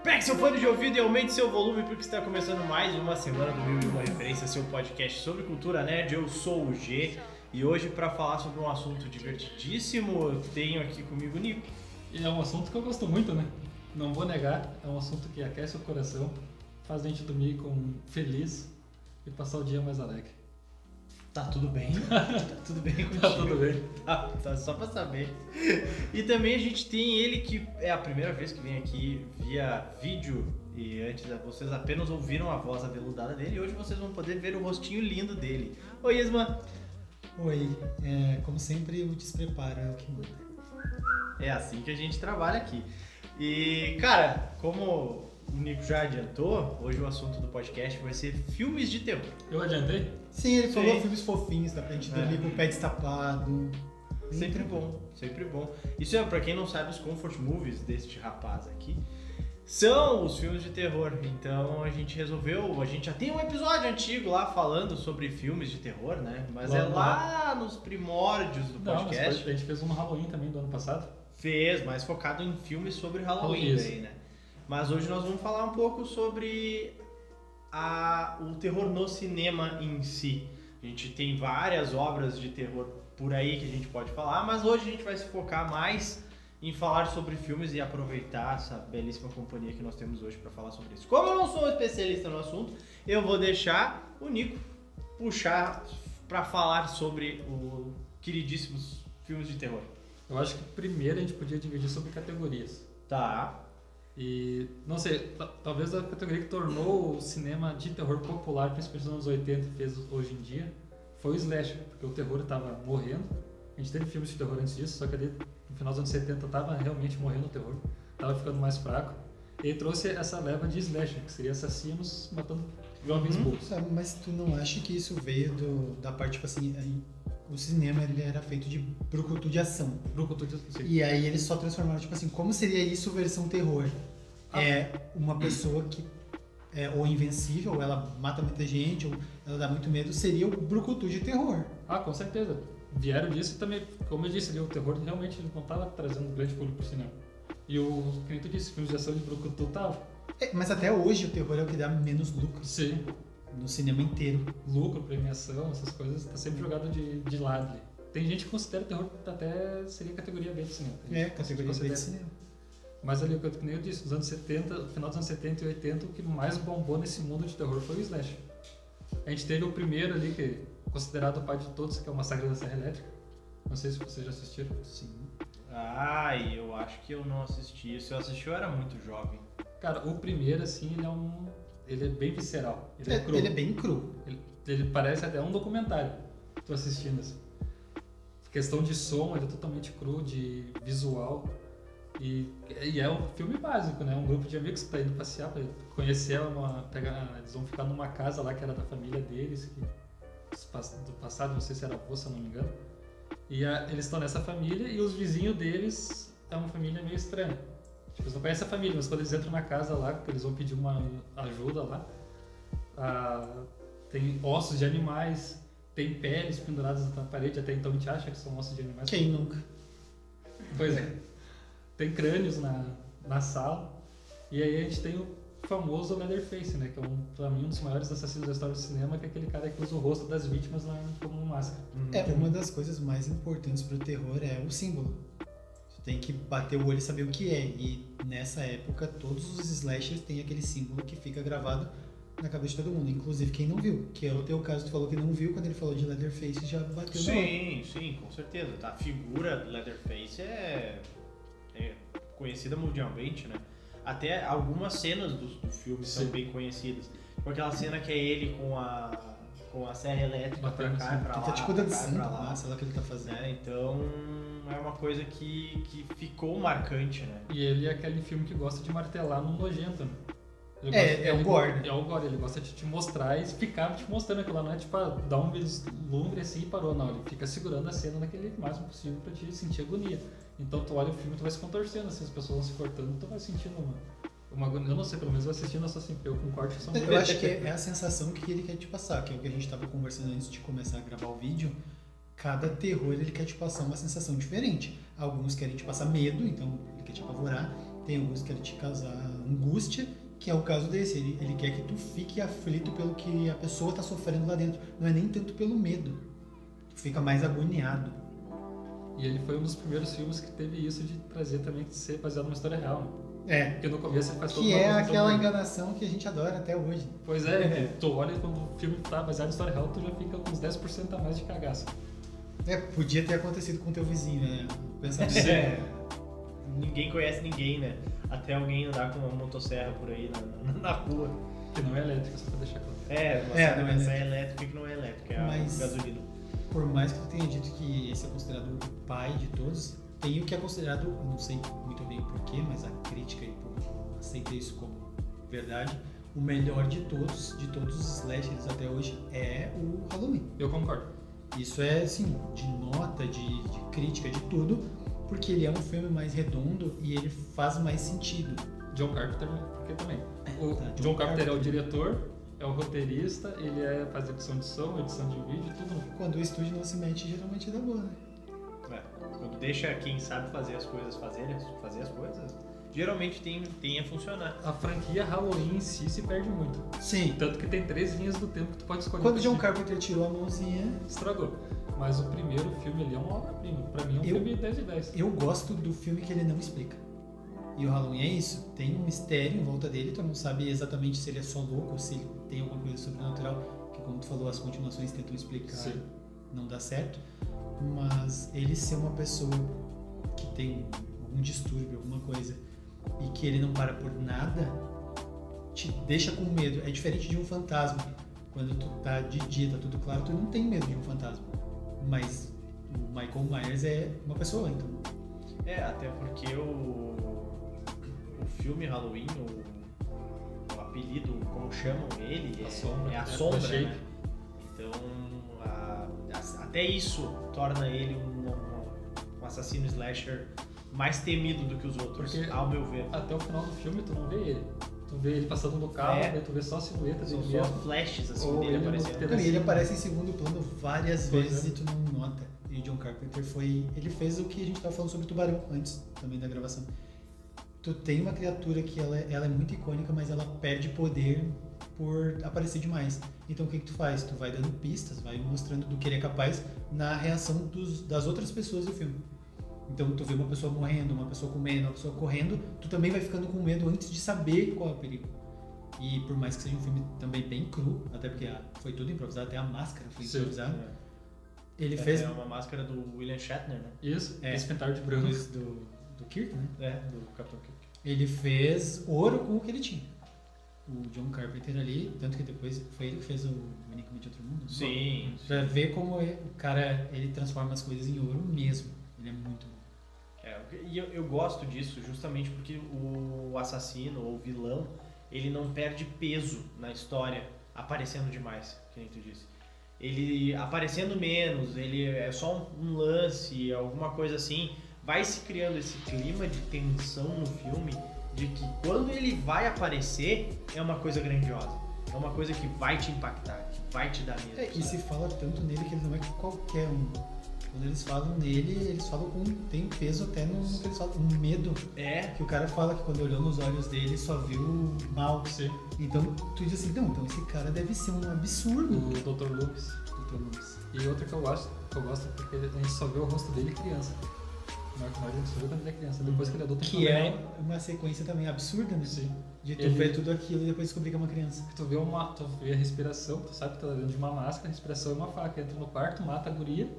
Pegue seu fone de ouvido e aumente seu volume porque está começando mais uma semana do Mil e Uma Referência, seu podcast sobre cultura nerd. Eu sou o G e hoje, para falar sobre um assunto divertidíssimo, eu tenho aqui comigo o Nico. E é um assunto que eu gosto muito, né? Não vou negar, é um assunto que aquece o coração, faz a gente dormir feliz e passar o dia mais alegre. Tá tudo bem? Tá tudo bem contigo? Tá tudo bem. Tá só pra saber. E também a gente tem ele que é a primeira vez que vem aqui via vídeo e antes vocês apenas ouviram a voz aveludada dele e hoje vocês vão poder ver o rostinho lindo dele. Oi, Isma! Oi, como sempre o despreparo é o que muda. É assim que a gente trabalha aqui. E, cara, como o Nico já adiantou, hoje o assunto do podcast vai ser filmes de terror. Eu adiantei? Sim, ele falou Sim. filmes fofinhos, dá pra gente dormir com o pé destapado. Sempre bom, sempre bom. Isso é, pra quem não sabe, os comfort movies deste rapaz aqui são os filmes de terror. Então a gente resolveu, a gente já tem um episódio antigo lá falando sobre filmes de terror, né? Mas é lá nos primórdios do podcast. Não, a gente fez um Halloween também do ano passado. Fez, mais focado em filmes sobre Halloween daí, né? Mas hoje nós vamos falar um pouco sobre o terror no cinema em si. A gente tem várias obras de terror por aí que a gente pode falar, mas hoje a gente vai se focar mais em falar sobre filmes e aproveitar essa belíssima companhia que nós temos hoje para falar sobre isso. Como eu não sou especialista no assunto, eu vou deixar o Nico puxar para falar sobre os queridíssimos filmes de terror. Eu acho que primeiro a gente podia dividir sobre categorias. Tá. E, não sei, talvez a categoria que tornou o cinema de terror popular, principalmente nos anos 80 e fez hoje em dia, foi o slasher, porque o terror estava morrendo. A gente teve filmes de terror antes disso, só que ali no final dos anos 70 estava realmente morrendo o terror, estava ficando mais fraco. E ele trouxe essa leva de slasher, que seria assassinos matando jovens burros. Mas tu não acha que isso veio da parte, tipo assim, o cinema ele era feito de brucutu de ação. Brucutu de ação. E aí eles só transformaram, tipo assim, como seria isso versão terror? É uma pessoa que é ou invencível, ou ela mata muita gente, ou ela dá muito medo, seria o brucutu de terror. Ah, com certeza. Vieram disso e também, como eu disse ali, o terror realmente não estava trazendo um grande público pro cinema. E o que tu disse, filmes de ação de brucutu tava. Mas até hoje o terror é o que dá menos lucro. Sim. No cinema inteiro. Lucro, premiação, essas coisas, tá sempre jogado de lado ali. Tem gente que considera o terror até seria categoria B de cinema. Categoria B de cinema. Mas ali, que nem eu disse, nos anos 70, no final dos anos 70 e 80, o que mais bombou nesse mundo de terror foi o slasher. A gente teve o primeiro ali, que é considerado o pai de todos, que é o Massacre da Serra Elétrica. Não sei se vocês já assistiram. Sim. Eu acho que eu não assisti. Se eu assisti, eu era muito jovem. Cara, o primeiro, assim, ele é bem visceral. Ele é cru. Ele é bem cru. Ele parece até um documentário. Tô assistindo assim. Questão de som, ele é totalmente cru, de visual. E é um filme básico, né? Um grupo de amigos que tá indo passear pra conhecer eles vão ficar numa casa lá que era da família deles, do passado, não sei se era avô, se eu não me engano. E eles estão nessa família e os vizinhos deles é uma família meio estranha. Tipo, eles não conhecem a família, mas quando eles entram na casa lá, eles vão pedir uma ajuda lá, tem ossos de animais, tem peles penduradas na parede, até então a gente acha que são ossos de animais. Quem nunca? Pois é. Tem crânios na sala. E aí a gente tem o famoso Leatherface, né? Que é pra mim um dos maiores assassinos da história do cinema, que é aquele cara que usa o rosto das vítimas como máscara. Uma das coisas mais importantes pro terror é o símbolo. Tu tem que bater o olho e saber o que é. E nessa época, todos os slashers têm aquele símbolo que fica gravado na cabeça de todo mundo, inclusive quem não viu. Que é o teu caso, tu falou que não viu, quando ele falou de Leatherface já bateu na hora. Sim, com certeza. A figura Leatherface é conhecida mundialmente, né? Até algumas cenas do filme são bem conhecidas. Tipo aquela cena que é ele com a serra elétrica pra cá e pra lá. Ele tá tipo dançando lá, sei lá o que ele tá fazendo. Então é uma coisa que ficou marcante, né? E ele é aquele filme que gosta de martelar no nojento, né? O gore. É o gore, ele gosta de te mostrar e ficar te mostrando aquilo lá, não é tipo dar um vislumbre assim e parou, não. Ele fica segurando a cena naquele máximo possível pra te sentir agonia. Então tu olha o filme e tu vai se contorcendo, assim, as pessoas vão se cortando, tu vai sentindo uma agonia. Eu não sei, pelo menos eu assistindo, eu concordo que são Eu acho que é a sensação que ele quer te passar, que é o que a gente tava conversando antes de começar a gravar o vídeo. Cada terror ele quer te passar uma sensação diferente. Alguns querem te passar medo, então ele quer te apavorar. tem alguns que querem te causar angústia, que é o caso desse. Ele quer que tu fique aflito pelo que a pessoa tá sofrendo lá dentro. Não é nem tanto pelo medo. Tu fica mais agoniado. E ele foi um dos primeiros filmes que teve isso de trazer também de ser baseado numa história real. É. Porque no começo ele faz toda Que uma é construção aquela dele. enganação que a gente adora até hoje. Pois é, que tu olha quando o filme tá baseado em história real, tu já fica com uns 10% a mais de cagaço. Podia ter acontecido com o teu vizinho, né? Pensamento. Ninguém conhece ninguém, né? Até alguém andar com uma motosserra por aí na rua. Que não é elétrica, só pra deixar claro. Mas é elétrica que não é elétrica, é Mas- a gasolina. Por mais que tu tenha dito que esse é considerado o pai de todos, tem o que é considerado, não sei muito bem o porquê, mas a crítica e aceita isso como verdade, o melhor de todos os slashers até hoje é o Halloween. Eu concordo. Isso é, assim, de nota, de crítica, de tudo, porque ele é um filme mais redondo e ele faz mais sentido. John Carpenter, porque também. O Tá, John Carpenter é o diretor, é o roteirista, ele faz edição de som, edição de vídeo, tudo no filme. Quando o estúdio não se mete, geralmente dá boa, né? Quando deixa quem sabe fazer as coisas fazer as coisas, geralmente tem a funcionar. A franquia Halloween em si se perde muito. Sim. Tanto que tem 3 linhas do tempo que tu pode escolher. Quando o John pra ti. Carpenter tirou a mãozinha, Estragou. Mas o primeiro filme ali é uma obra-prima. Pra mim é um filme 10 de 10. eu gosto do filme que ele não explica. E o Halloween é isso, tem um mistério em volta dele, tu não sabe exatamente se ele é só louco ou se ele tem alguma coisa sobrenatural, que como tu falou, as continuações tentam explicar, Sim. não dá certo. Mas ele ser uma pessoa que tem algum distúrbio, alguma coisa, e que ele não para por nada, te deixa com medo. É diferente de um fantasma. Quando tu tá de dia, tá tudo claro, tu não tem medo de um fantasma. Mas o Michael Myers é uma pessoa, então. Até porque o filme Halloween, o apelido, como chamam ele, A sombra, é a é sombra, a shape. né? Então, até isso torna ele um assassino slasher mais temido do que os outros, Porque ao meu ver. Até o final do filme tu não vê ele. Tu vê ele passando no carro, daí tu vê só a silhueta São dele só mesmo. flashes assim Ou dele ele no aparecendo. pedacinho. E ele aparece em segundo plano várias Pois vezes é. e tu não nota. E o John Carpenter ele fez o que a gente estava falando sobre o Tubarão antes também da gravação. Tu tem uma criatura que ela é muito icônica, mas ela perde poder por aparecer demais. Então o que tu faz? Tu vai dando pistas, vai mostrando do que ele é capaz na reação das outras pessoas do filme. Então tu vê uma pessoa morrendo, uma pessoa comendo, uma pessoa correndo, tu também vai ficando com medo antes de saber qual é o perigo. E por mais que seja um filme também bem cru, até porque foi tudo improvisado, até a máscara foi Sim. improvisada. Ele fez É uma máscara do William Shatner, né? Isso, É. esse pintar de branco. do Kirk, né? Do Capitão Kirk. Ele fez ouro com o que ele tinha. O John Carpenter ali, tanto que depois foi ele que fez o Enigma de Outro Mundo. Sim. Pra ver como o cara, ele transforma as coisas em ouro mesmo. Ele é muito bom. E eu gosto disso justamente porque o assassino ou vilão, ele não perde peso na história aparecendo demais, que nem tu disse. Ele aparecendo menos, ele é só um lance, alguma coisa assim, vai se criando esse clima de tensão no filme, de que quando ele vai aparecer, é uma coisa grandiosa. É uma coisa que vai te impactar, que vai te dar medo. E se fala tanto nele que ele não é qualquer um. Quando eles falam nele, eles falam com tem peso até no que eles falam, um medo. Que o cara fala que quando olhou nos olhos dele só viu mal. Sim. Então tu diz assim, não, então esse cara deve ser um absurdo. O Dr. Loomis. Dr. Loomis. E outra que eu gosto porque a gente só vê o rosto dele criança. O Mark Myers a gente só vê quando ele é criança. Depois que ele é adulto, Que é uma sequência também absurda, né? Sim. De tu Ele- ver tudo aquilo e depois descobrir que é uma criança. Tu vê a respiração, tu sabe que tá dentro de uma máscara, a respiração é uma faca. Entra no quarto, mata a guria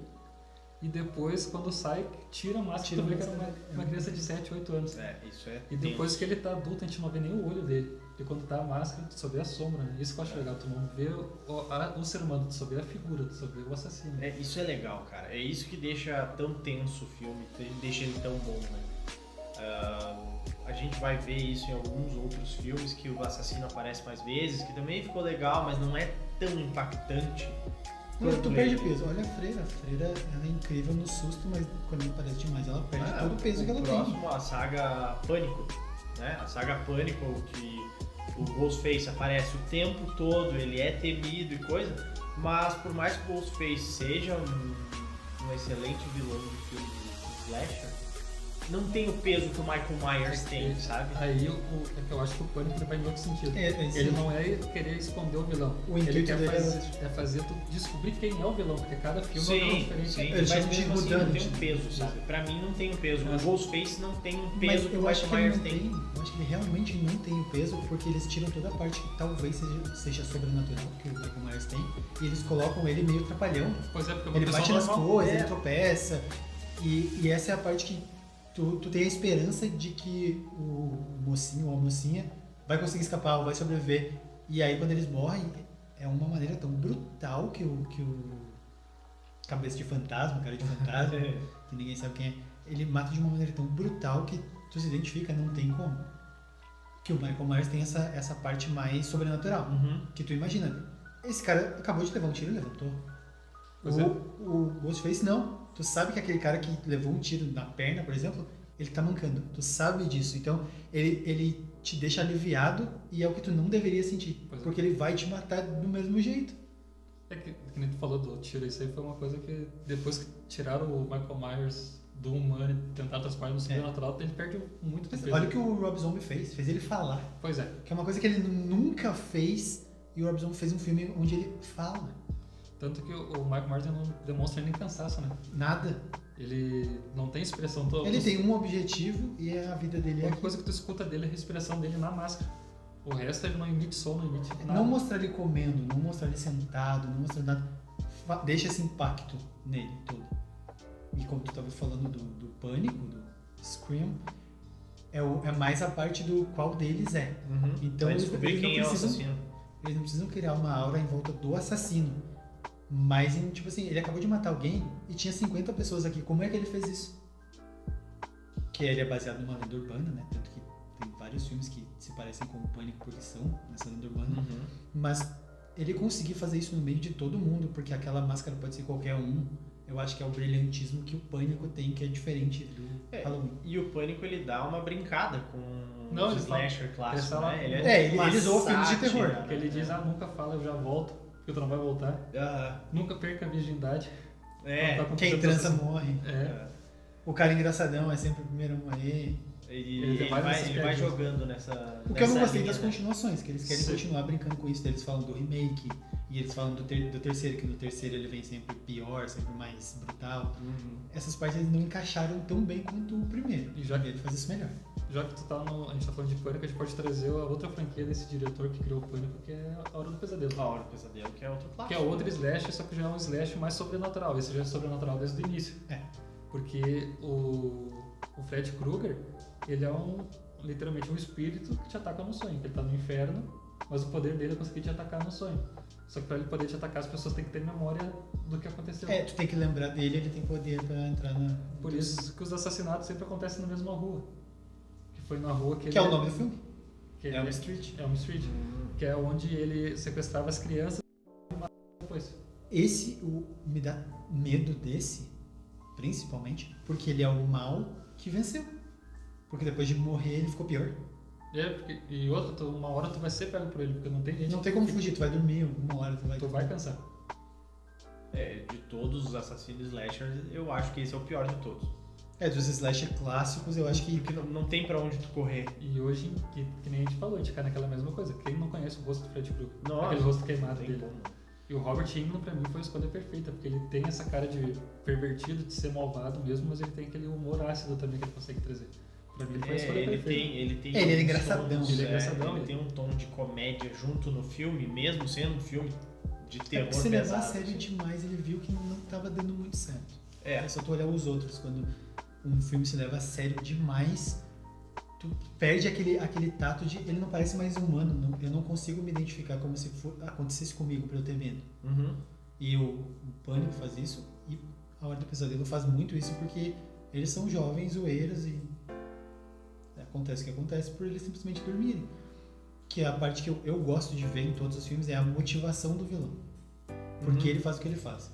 e depois, quando sai, tira a máscara, Tira tu vê a que era máscara. uma criança de 7, 8 anos. Isso é. E depois que ele tá adulto, a gente não vê nem o olho dele. E quando tá a máscara, tu só vê a sombra, né? Isso que eu acho legal, tu não vê o ser humano, tu só vê a figura, tu só vê o assassino. Isso é legal, cara. É isso que deixa tão tenso o filme, deixa ele tão bom, né? A gente vai ver isso em alguns outros filmes que o assassino aparece mais vezes, que também ficou legal, mas não é tão impactante. Tu perde peso. Olha a Freira. A Freira, ela é incrível no susto, mas quando ela aparece demais, ela perde todo o peso que ela tem. Próximo, a saga Pânico, né? A saga Pânico, que o Ghostface aparece o tempo todo, ele é temido e coisa, mas por mais que o Ghostface seja um excelente vilão de filme de slasher, não tem o peso que o Michael Myers tem, sabe? Aí é que eu acho que o Pânico vai em outro sentido. Ele não é querer esconder o vilão. Ele quer fazer tu descobrir quem é o vilão, porque cada filme é um diferente. Sim, mas mesmo assim não tem um peso, sabe? Pra mim não tem um peso. O Ghostface não tem um peso que o Michael Myers tem. Eu acho que ele realmente não tem o peso, porque eles tiram toda a parte que talvez seja sobrenatural, que o Michael Myers tem, e eles colocam ele meio trapalhão. Pois é, porque ele bate nas coisas, ele tropeça, e essa é a parte que tu tem a esperança de que o mocinho ou a mocinha vai conseguir escapar ou vai sobreviver. E aí quando eles morrem, é uma maneira tão brutal que o cabeça de fantasma, cara de fantasma, que ninguém sabe quem é, ele mata de uma maneira tão brutal que tu se identifica, não tem como. Que o Michael Myers tem essa parte mais sobrenatural. Que tu imagina, esse cara acabou de levar um tiro e levantou. O Ghostface não. Tu sabe que aquele cara que levou um tiro na perna, por exemplo, ele tá mancando. Tu sabe disso. Então, ele te deixa aliviado e é o que tu não deveria sentir. Porque ele vai te matar do mesmo jeito. É que nem tu falou do tiro, isso aí foi uma coisa que depois que tiraram o Michael Myers do humano e tentaram transformar no sobrenatural, ele perde muito tempo. Olha o que o Rob Zombie fez ele falar. Pois é. Que é uma coisa que ele nunca fez, e o Rob Zombie fez um filme onde ele fala. Tanto que o Michael Myers não demonstra nem cansaço, né? Nada. Ele não tem expressão toda. Ele tem um objetivo e a vida dele é. A única coisa que tu escuta dele é a respiração dele na máscara. O resto ele não emite som, não emite nada. Não mostrar ele comendo, não mostrar ele sentado, não mostrar nada. Deixa esse impacto nele todo. E como tu estava falando do pânico, do Scream, é mais a parte do qual deles é. Então eles não precisam criar uma aura em volta do assassino. Mas, tipo assim, ele acabou de matar alguém e tinha 50 pessoas aqui. Como é que ele fez isso? Que ele é baseado numa lenda urbana, né? Tanto que tem vários filmes que se parecem com o Pânico porque são nessa lenda urbana. Mas ele conseguiu fazer isso no meio de todo mundo, porque aquela máscara pode ser qualquer um. Eu acho que é o brilhantismo que o Pânico tem, que é diferente do Halloween. E o Pânico, ele dá uma brincada com o slasher clássico, né? Ele zoa filmes de terror. Porque ele diz, nunca fala, eu já volto, porque tu não vai voltar. Nunca perca a virgindade. Quem trança morre. O cara engraçadão é sempre o primeiro a morrer. Ele vai jogando nessa. O que eu não gostei das continuações, que eles querem continuar brincando com isso. Eles falam do remake, e eles falam do terceiro, que no terceiro ele vem sempre pior, sempre mais brutal. Essas partes eles não encaixaram tão bem quanto o primeiro. E já que ele faz isso melhor. Já que a gente tá falando de Pânico, a gente pode trazer a outra franquia desse diretor que criou o Pânico, que é A Hora do Pesadelo. A Hora do Pesadelo, que é outro clássico. Que é outro slash, só que já é um slash mais sobrenatural. Esse já é sobrenatural desde o início. Porque o Fred Krueger, ele é literalmente um espírito que te ataca no sonho. Ele tá no inferno, mas o poder dele é conseguir te atacar no sonho. Só que pra ele poder te atacar, as pessoas têm que ter memória do que aconteceu. Tu tem que lembrar dele, ele tem poder pra entrar na... Por isso que os assassinatos sempre acontecem na mesma rua. Que foi na rua que é o nome do filme? Elm Street. Elm Street. Que é onde ele sequestrava as crianças e matava depois. Me dá medo desse, principalmente, porque ele é o mal que venceu. Porque depois de morrer ele ficou pior. E outra, uma hora tu vai ser pego por ele, porque não tem gente. Não tem como fugir, tu vai dormir, uma hora tu vai cansar. De todos os assassinos slashers, eu acho que esse é o pior de todos. Dos slasher clássicos, eu acho que... Porque não tem pra onde tu correr. E hoje, que nem a gente falou, a gente cai naquela mesma coisa. Quem não conhece o rosto do Fred Krueger? Nossa, aquele rosto queimado dele. Como. E o Robert Englund, pra mim, foi a escolha perfeita, porque ele tem essa cara de pervertido, de ser malvado mesmo, mas ele tem aquele humor ácido também que ele consegue trazer. Pra mim, ele foi a escolha perfeita. Ele é engraçadão. Ele tem um tom de comédia junto no filme, mesmo sendo um filme de terror pesado. Se levar a sério demais, ele viu que não estava dando muito certo. É só tu olhar os outros. Quando um filme se leva a sério demais, tu perde aquele tato de... Ele não parece mais humano. Eu não consigo me identificar como se acontecesse comigo pra eu ter medo. E o Pânico faz isso, e A Hora do Pesadelo faz muito isso, porque eles são jovens, zoeiros, e acontece o que acontece por eles simplesmente dormirem. Que é a parte que eu gosto de ver em todos os filmes, é a motivação do vilão. Porque ele faz o que ele faz.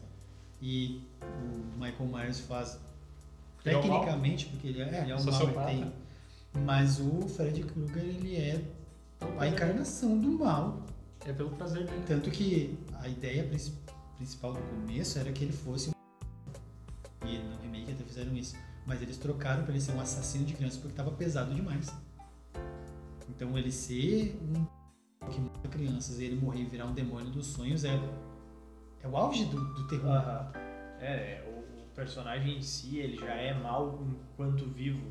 E o Michael Myers faz tecnicamente, porque ele é um mal, mas o Freddy Krueger, ele é a encarnação do mal. É pelo prazer dele. Tanto que a ideia principal do começo era que ele fosse e no remake até fizeram isso. Mas eles trocaram pra ele ser um assassino de crianças porque tava pesado demais. Então ele ser um que mata crianças e ele morrer e virar um demônio dos sonhos é o auge do terror. O personagem em si, ele já é mal enquanto vivo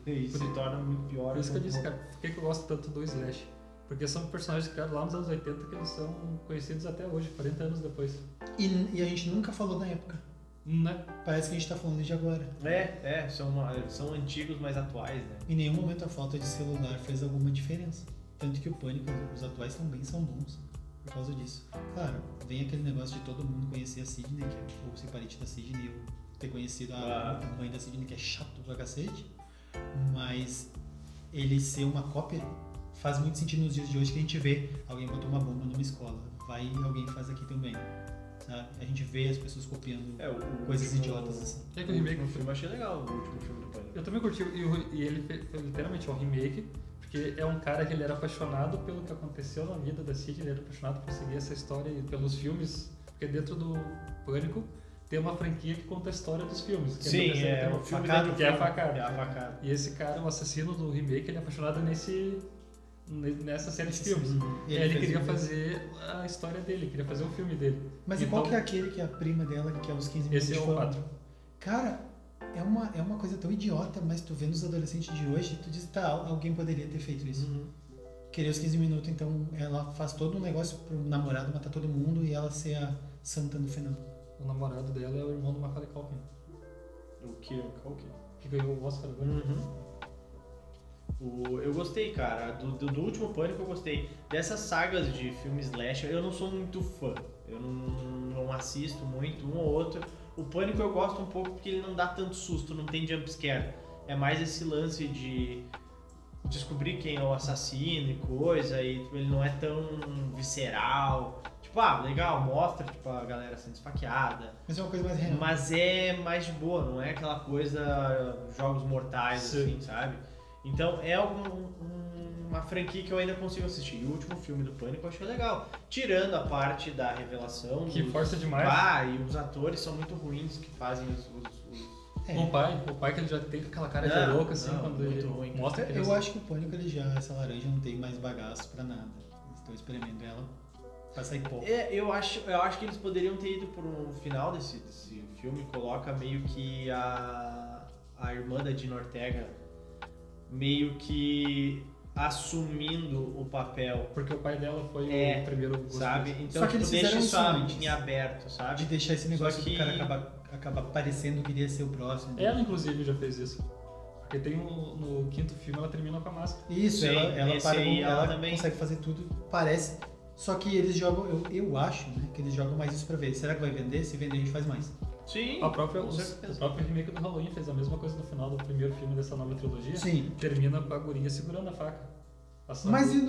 e se torna muito pior. Por isso que eu disse, cara, por que eu gosto tanto do Slash? Porque são personagens criados lá nos anos 80 que eles são conhecidos até hoje, 40 anos depois. E a gente nunca falou na época. Né? Parece que a gente tá falando de agora. São antigos, mas atuais, né? Em nenhum momento a falta de celular fez alguma diferença. Tanto que o Pânico, os atuais também são bons por causa disso. Claro, vem aquele negócio de todo mundo conhecer a Sidney, que é o ser parente da Sidney, ou ter conhecido a mãe da Sidney, que é chato pra cacete. Mas ele ser uma cópia faz muito sentido nos dias de hoje, que a gente vê alguém botou uma bomba numa escola, vai e alguém faz aqui também. Sabe? A gente vê as pessoas copiando coisas idiotas assim. É que o remake do filme eu achei legal, o último filme do Pânico. Eu também curti, e ele fez literalmente um remake, porque é um cara que ele era apaixonado pelo que aconteceu na vida da Sidney, ele era apaixonado por seguir essa história e pelos filmes, porque dentro do Pânico tem uma franquia que conta a história dos filmes. Que Sim, o filme dele, que é a Facada. É a Facada. E esse cara, o assassino do remake, ele é apaixonado nessa série de filmes. E ele queria fazer a história dele, queria fazer o filme dele. Mas então, qual que é aquele que é a prima dela, que é os 15 minutos esse de é o fama? 4. Cara, é uma coisa tão idiota, mas tu vendo os adolescentes de hoje, tu diz, tá, alguém poderia ter feito isso. Querer os 15 minutos, então ela faz todo um negócio pro namorado matar todo mundo e ela ser a santa no final. O namorado dela é o irmão do Macaulay Culkin. O que? Qual que? Que ganhou o Oscar agora. Eu gostei, cara. Do último Pânico eu gostei. Dessas sagas de filmes slasher, eu não sou muito fã. Eu não assisto muito, um ou outro. O Pânico eu gosto um pouco porque ele não dá tanto susto, não tem jumpscare. É mais esse lance de descobrir quem é o assassino e coisa, e ele não é tão visceral. Tipo, legal, mostra tipo, a galera sendo esfaqueada. Mas é uma coisa mais real. Mas é mais de boa, não é aquela coisa, jogos mortais, Sim. assim, sabe? Então é uma franquia que eu ainda consigo assistir. E o último filme do Pânico eu achei legal. Tirando a parte da revelação. Que força demais. E os atores são muito ruins que fazem os O pai que ele já tem aquela cara de louco, assim, quando ele ruim. mostra que Eu acho que o Pânico, essa laranja não tem mais bagaço pra nada. Eles estão experimentando ela pra sair pouco. Eu acho que eles poderiam ter ido pro final desse filme, coloca meio que a irmã da Dina Ortega meio que assumindo o papel. Porque o pai dela foi o primeiro gostoso. Sabe? Então, só que eles deixa fizeram isso antes. em aberto, sabe? De deixar esse negócio que do cara acaba parecendo que iria ser o próximo. Ela, inclusive, já fez isso. Porque tem no quinto filme, ela termina com a máscara. Isso, Sim, ela também consegue fazer tudo, parece. Só que eles jogam, eu acho, né, que eles jogam mais isso pra ver. Será que vai vender? Se vender, a gente faz mais. Sim, O próprio remake do Halloween fez a mesma coisa no final do primeiro filme dessa nova trilogia. Sim. Termina com a guria segurando a faca. Mas e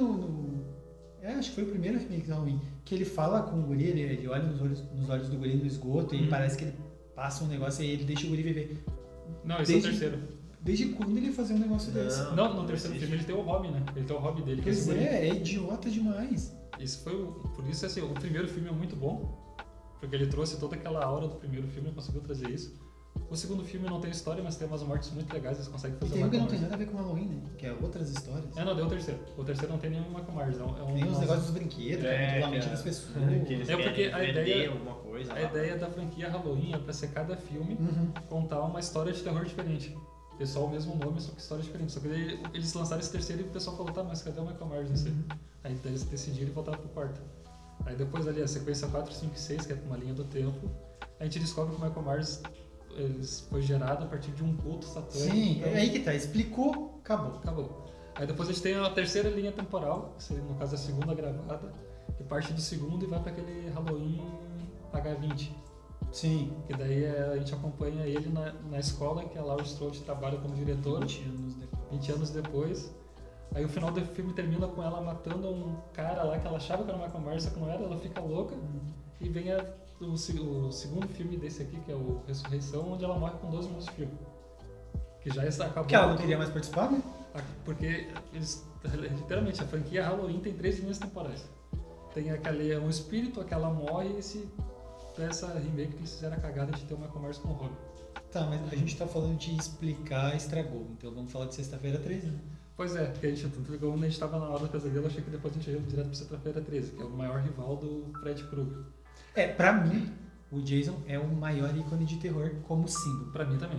acho que foi o primeiro remake do Halloween, que ele fala com o guri, ele olha nos olhos do guri no esgoto e parece que ele passa um negócio e ele deixa o guri viver. Não, esse é o terceiro. Desde quando ele ia fazer um negócio desse? Não, no terceiro filme ele tem o hobby, né? Ele tem o hobby dele. Pois é idiota demais. Por isso, assim, o primeiro filme é muito bom, porque ele trouxe toda aquela aura do primeiro filme e conseguiu trazer isso. O segundo filme não tem história, mas tem umas mortes muito legais, eles conseguem fazer E tem um que não tem nada a ver com Halloween, né? Que é outras histórias. Não, deu o terceiro. O terceiro não tem nenhum Michael Myers. Tem os negócios dos brinquedos, a mente das pessoas. Que eles porque a ideia, alguma coisa. A ideia da franquia Halloween é pra ser cada filme contar uma história de terror diferente. Ter só o mesmo nome, só que história diferente. Só que daí eles lançaram esse terceiro e o pessoal falou, tá, mas cadê o Michael Myers nesse? Aí eles decidiram e voltaram pro quarto. Aí depois ali a sequência 4, 5 e 6, que é uma linha do tempo, a gente descobre que o Michael Myers foi gerado a partir de um culto satânico. Sim, é aí que tá. Explicou, acabou. Aí depois a gente tem a terceira linha temporal, que seria, no caso, a segunda gravada, que parte do segundo e vai para aquele Halloween H20. Sim. Que daí a gente acompanha ele na escola, que a Laurie Strode trabalha como diretora. 20 anos depois. Aí o final do filme termina com ela matando um cara lá que ela achava que era o Michael Myers, só que não era, ela fica louca. E vem o segundo filme desse aqui, que é o Ressurreição, onde ela morre com 12 minutos de filme. Que já acabou. Que ela não queria mais participar, né? Porque literalmente a franquia Halloween tem 3 linhas temporais. Tem aquele um espírito, aquela morre e essa remake que eles fizeram a cagada de ter o Michael Myers com o Robin. Tá, mas a gente tá falando de explicar estragou. Então vamos falar de Sexta-feira 13, né? Pois é, porque quando a gente tava na hora do pesadelo, eu achei que depois a gente ia direto pra Sexta-feira 13, que é o maior rival do Fred Krueger. Pra mim, o Jason é o maior ícone de terror como símbolo. Pra mim também.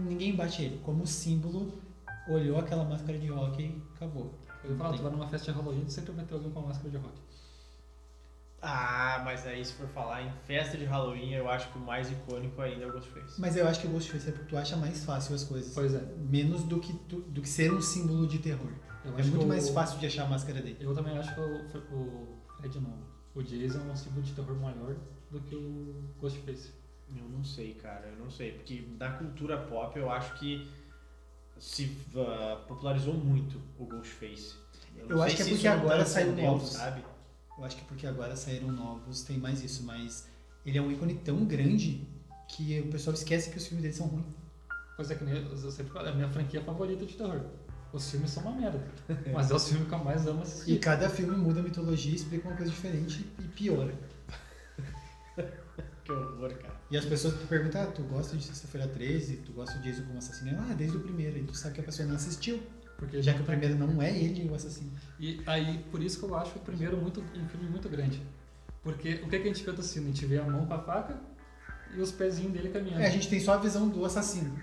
Ninguém bate ele. Como símbolo, olhou aquela máscara de rock e acabou. Eu ia falar, tu vai numa festa de Halloween, sempre vai ter alguém com uma máscara de rock. Ah, mas aí se for falar em festa de Halloween, eu acho que o mais icônico ainda é o Ghostface. Mas eu acho que o Ghostface é porque tu acha mais fácil as coisas. Pois é. Menos do que ser um símbolo de terror. É muito mais fácil de achar a máscara dele. Eu também acho que o Fred não. O Jason é um símbolo de terror maior do que o Ghostface. Eu não sei, cara, eu não sei. Porque na cultura pop eu acho que se popularizou muito o Ghostface. Eu acho que é porque agora saiu novos, sabe? Eu acho que porque agora saíram novos, tem mais isso, mas ele é um ícone tão grande que o pessoal esquece que os filmes dele são ruins. Pois é, que nem eu sempre falo, é a minha franquia favorita de terror. Os filmes são uma merda, mas é os filmes que eu mais amo assistir. E cada filme muda a mitologia, explica uma coisa diferente e piora. Que horror, cara. E as pessoas perguntam, tu gosta de Sexta-feira 13? Tu gosta de Jason como assassino? Desde o primeiro. E tu sabe que a pessoa não assistiu. Porque já que o primeiro não é ele o assassino. E aí, por isso que eu acho o primeiro um filme muito grande. Porque o que a gente vê do assassino? A gente vê a mão com a faca e os pezinhos dele caminhando. A gente tem só a visão do assassino.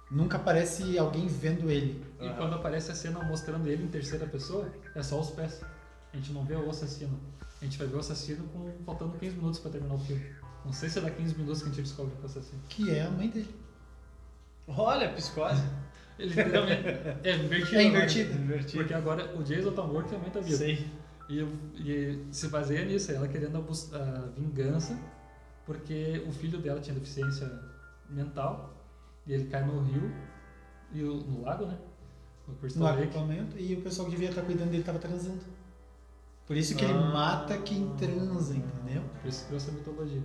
Nunca aparece alguém vendo ele. E quando aparece a cena mostrando ele em terceira pessoa, é só os pés. A gente não vê o assassino. A gente vai ver o assassino faltando 15 minutos pra terminar o filme. Não sei se é dá 15 minutos que a gente descobre que é o assassino. Que é a mãe dele. Olha, psicose. Ele literalmente é invertido. É invertido. Porque agora o Jason tá morto e a mãe tá viva. Sei. E se baseia nisso, ela querendo a vingança, porque o filho dela tinha deficiência mental, e ele cai no rio, no lago, né? No acampamento, e o pessoal que devia estar cuidando dele estava transando. Por isso que ele mata quem transa, entendeu? Por isso que criou essa mitologia.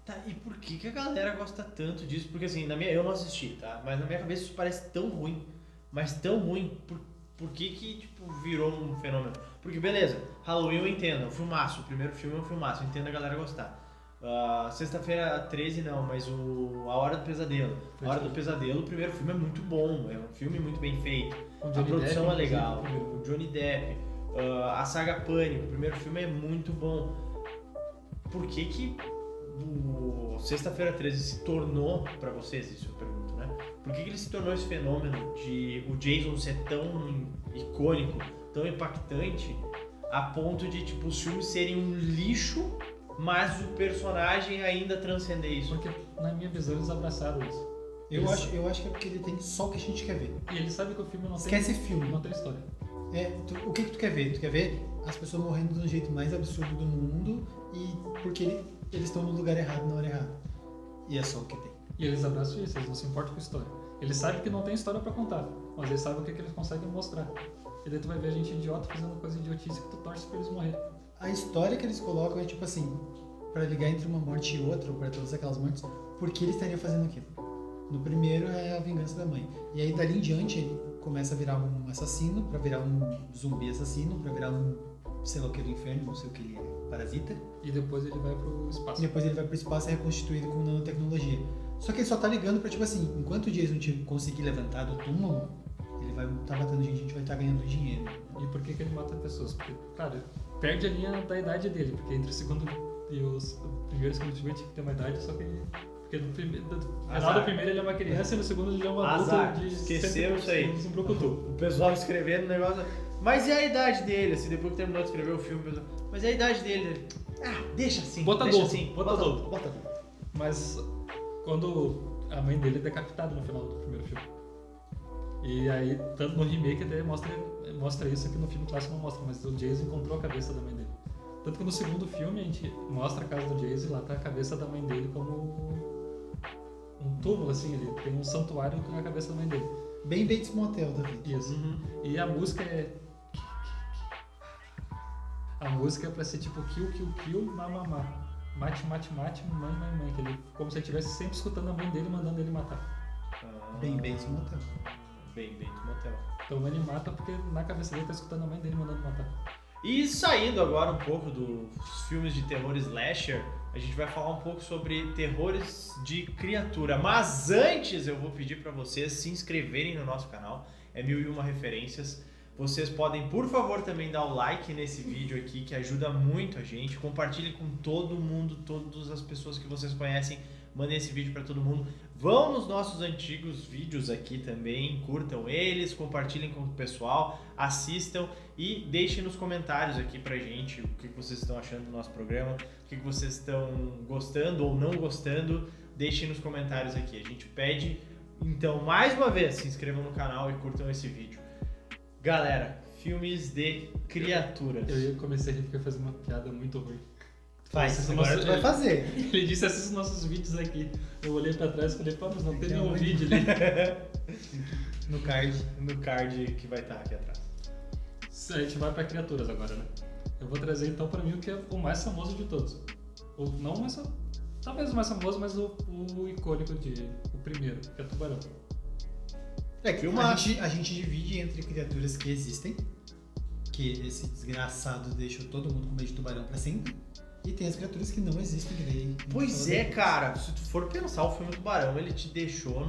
Tá, e por que a galera gosta tanto disso? Porque assim, eu não assisti, tá? Mas na minha cabeça isso parece tão ruim. Mas tão ruim. Por que tipo, virou um fenômeno? Porque beleza, Halloween eu entendo, é um filmaço. O primeiro filme é um filmaço, eu entendo a galera gostar. Sexta-feira 13 não, mas A Hora do Pesadelo. A Hora do Pesadelo, o primeiro filme é muito bom, é um filme muito bem feito. A produção é legal, o Johnny Depp, a saga Pânico, o primeiro filme é muito bom. Por que o Sexta-feira 13 se tornou, pra vocês, isso eu pergunto, né? Por que ele se tornou esse fenômeno de o Jason ser tão icônico, tão impactante, a ponto de tipo, os filmes serem um lixo, mas o personagem ainda transcender isso? Porque, na minha visão, eles abraçaram isso. Eu acho que é porque ele tem só o que a gente quer ver. E ele sabe que o filme não Esquece tem... filme. Não tem história. O que tu quer ver? Tu quer ver as pessoas morrendo do jeito mais absurdo do mundo e porque eles estão no lugar errado na hora errada. E é só o que tem. E eles abraçam isso, eles não se importam com a história. Eles sabem que não tem história pra contar, mas eles sabem o que eles conseguem mostrar. E daí tu vai ver a gente idiota fazendo coisa idiotice que tu torce pra eles morrerem. A história que eles colocam é tipo assim, pra ligar entre uma morte e outra, ou pra todas aquelas mortes, por que ele estaria fazendo aquilo? No primeiro é a vingança da mãe. E aí dali em diante ele começa a virar um assassino, pra virar um zumbi assassino, pra virar um sei lá o que do inferno, não sei o que ele é, parasita. E depois ele vai pro espaço. E depois ele vai pro espaço e é reconstituído com nanotecnologia. Só que ele só tá ligando pra tipo assim, enquanto o Jason conseguir levantar do túmulo, ele vai estar matando gente, a gente vai estar ganhando dinheiro. E por que ele mata pessoas? Porque, claro, perde a linha da idade dele, porque entre o segundo e o primeiro e o segundo filme tinha que ter uma idade, só que porque no final do primeiro ele é uma criança e no segundo ele é um adulto de esqueceram isso aí. Um o pessoal escrevendo o negócio. Mas e a idade dele? Assim, depois que terminou de escrever o filme, mas e a idade dele? Deixa assim. Bota deixa adulto, assim. bota adulto. Mas quando a mãe dele é decapitada no final do primeiro filme. E aí, tanto no remake até mostra isso, aqui no filme clássico não mostra, mas o Jason encontrou a cabeça da mãe dele. Tanto que no segundo filme a gente mostra a casa do Jason e lá tá a cabeça da mãe dele como um túmulo, assim, ele tem um santuário com a cabeça da mãe dele. Bem Bates Motel, David. Isso. E a música é... A música é pra ser tipo kill, kill, kill, mamamá. Mate, mate, mate, mãe, mãe, mãe. Que ele, como se ele estivesse sempre escutando a mãe dele mandando ele matar. Bem Bates Motel. Bem Bates Motel. Então ele mata porque na cabeça dele tá escutando a mãe dele mandando matar. E saindo agora um pouco dos filmes de terror slasher, a gente vai falar um pouco sobre terrores de criatura. Mas antes eu vou pedir para vocês se inscreverem no nosso canal, é 1001 Referências. Vocês podem, por favor, também dar o like nesse vídeo aqui, que ajuda muito a gente. Compartilhem com todo mundo, todas as pessoas que vocês conhecem. Mandem esse vídeo para todo mundo. Vão nos nossos antigos vídeos aqui também, curtam eles, compartilhem com o pessoal, assistam e deixem nos comentários aqui pra gente o que vocês estão achando do nosso programa, o que vocês estão gostando ou não gostando. Deixem nos comentários aqui. A gente pede, então, mais uma vez, se inscrevam no canal e curtam esse vídeo. Galera, filmes de criaturas. Eu comecei a rir porque eu fiz uma piada muito ruim. Faz, agora tu vai fazer. Ele disse, assista os nossos vídeos aqui. Eu olhei pra trás e falei, pô, mas não tem nenhum vídeo ali. No card. No card que vai estar aqui atrás. A gente vai pra criaturas agora, né? Eu vou trazer então pra mim o que é o mais famoso de todos. Ou não mais famoso, talvez o mais famoso, mas o icônico o primeiro, que é Tubarão. É que a gente divide entre criaturas que existem, que esse desgraçado deixou todo mundo com medo de tubarão pra sempre, e tem as criaturas que não existem. Que daí Pois é, cara, se tu for pensar, o filme Tubarão, ele te deixou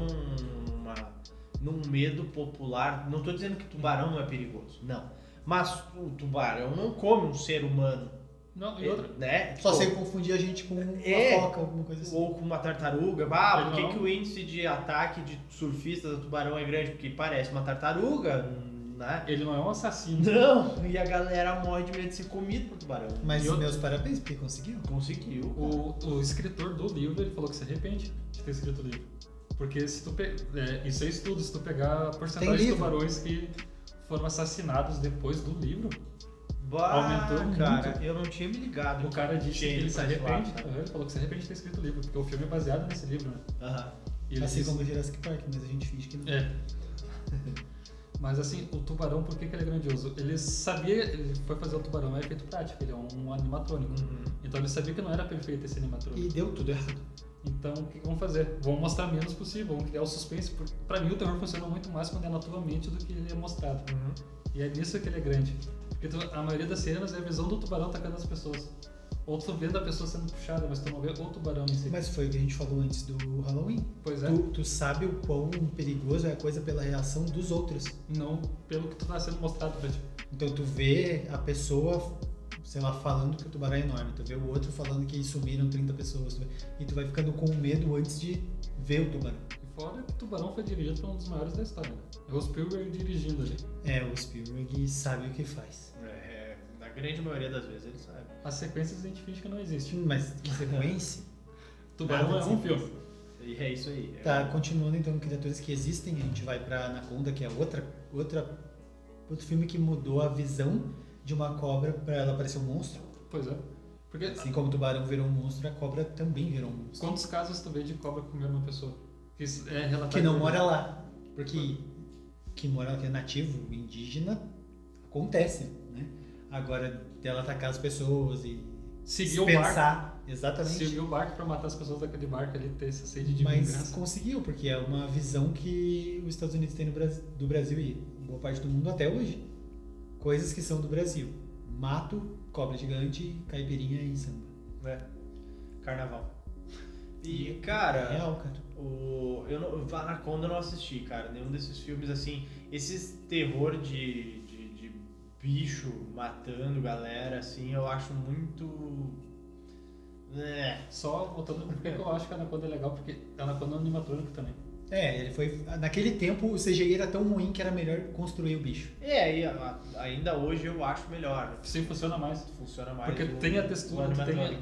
num medo popular. Não tô dizendo que tubarão não é perigoso, não. Mas o tubarão não come um ser humano. Não, e outra, né? Só sei confundir a gente com uma foca, alguma coisa assim. Ou com uma tartaruga. Ah, por que o índice de ataque de surfistas a tubarão é grande? Porque parece uma tartaruga, né? Ele não é um assassino. Não, e a galera morre de medo de ser comido por tubarão. Mas meus parabéns, porque conseguiu. Conseguiu. O escritor do livro, ele falou que se arrepende de ter escrito o livro. Porque se tu isso é estudo, se tu pegar a porcentagem de tubarões que foram assassinados depois do livro, aumentou muito. Cara, eu não tinha me ligado. O cara disse que ele se arrepende. Ele falou que se arrepende de ter escrito o livro, porque o filme é baseado nesse livro, né? Assim como o Jurassic Park, mas a gente finge que não. Mas assim, o tubarão, por que ele é grandioso? Ele foi fazer o tubarão, é efeito prático, ele é um animatrônico. Então ele sabia que não era perfeito esse animatrônico. E deu tudo errado. Então o que vamos fazer? Vamos mostrar menos possível, vamos criar o suspense. Pra mim o terror funciona muito mais quando é na tua mente do que ele é mostrado. E é nisso que ele é grande. Porque a maioria das cenas é a visão do tubarão atacando as pessoas. Ou tu vendo a pessoa sendo puxada, mas tu não vê o tubarão em si. Mas foi o que a gente falou antes do Halloween. Pois é. Tu sabe o quão perigoso é a coisa pela reação dos outros. Não pelo que tu tá sendo mostrado pra ti. Então tu vê a pessoa, sei lá, falando que o tubarão é enorme. Tu vê o outro falando que sumiram 30 pessoas. E tu vai ficando com medo antes de ver o tubarão. E fora que o Tubarão foi dirigido por um dos maiores da história. É o Spielberg dirigindo ali. O Spielberg sabe o que faz. Na grande maioria das vezes ele sabe. As sequências a gente finge que não existe. Mas que sequência? Tubarão é um filme. E é isso aí. Tá, continuando então, criaturas que existem, a gente vai pra Anaconda, que é outro filme que mudou a visão de uma cobra pra ela parecer um monstro. Pois é. Porque assim como o tubarão virou um monstro, a cobra também virou um monstro. Quantos casos tu vê de cobra comer uma pessoa? Que não mora lá. Porque que é nativo, indígena, acontece, né? Agora, dela atacar as pessoas e seguir o pensar. Exatamente. Seguir o barco pra matar as pessoas daquele barco ali, ter essa sede de vingança. Mas conseguiu, porque é uma visão que os Estados Unidos têm do Brasil e boa parte do mundo até hoje. Coisas que são do Brasil. Mato, cobra gigante, caipirinha e samba. Carnaval. E, cara... É real, cara. O Anaconda eu não assisti, cara. Nenhum desses filmes, assim... Esses terror de bicho matando galera, assim, eu acho muito... Só voltando, por que eu acho que a Anaconda é legal? Porque a Anaconda é um animatrônico também. Ele foi... Naquele tempo, o CGI era tão ruim que era melhor construir o bicho. E ainda hoje eu acho melhor. Sim, funciona mais. Porque tem a textura,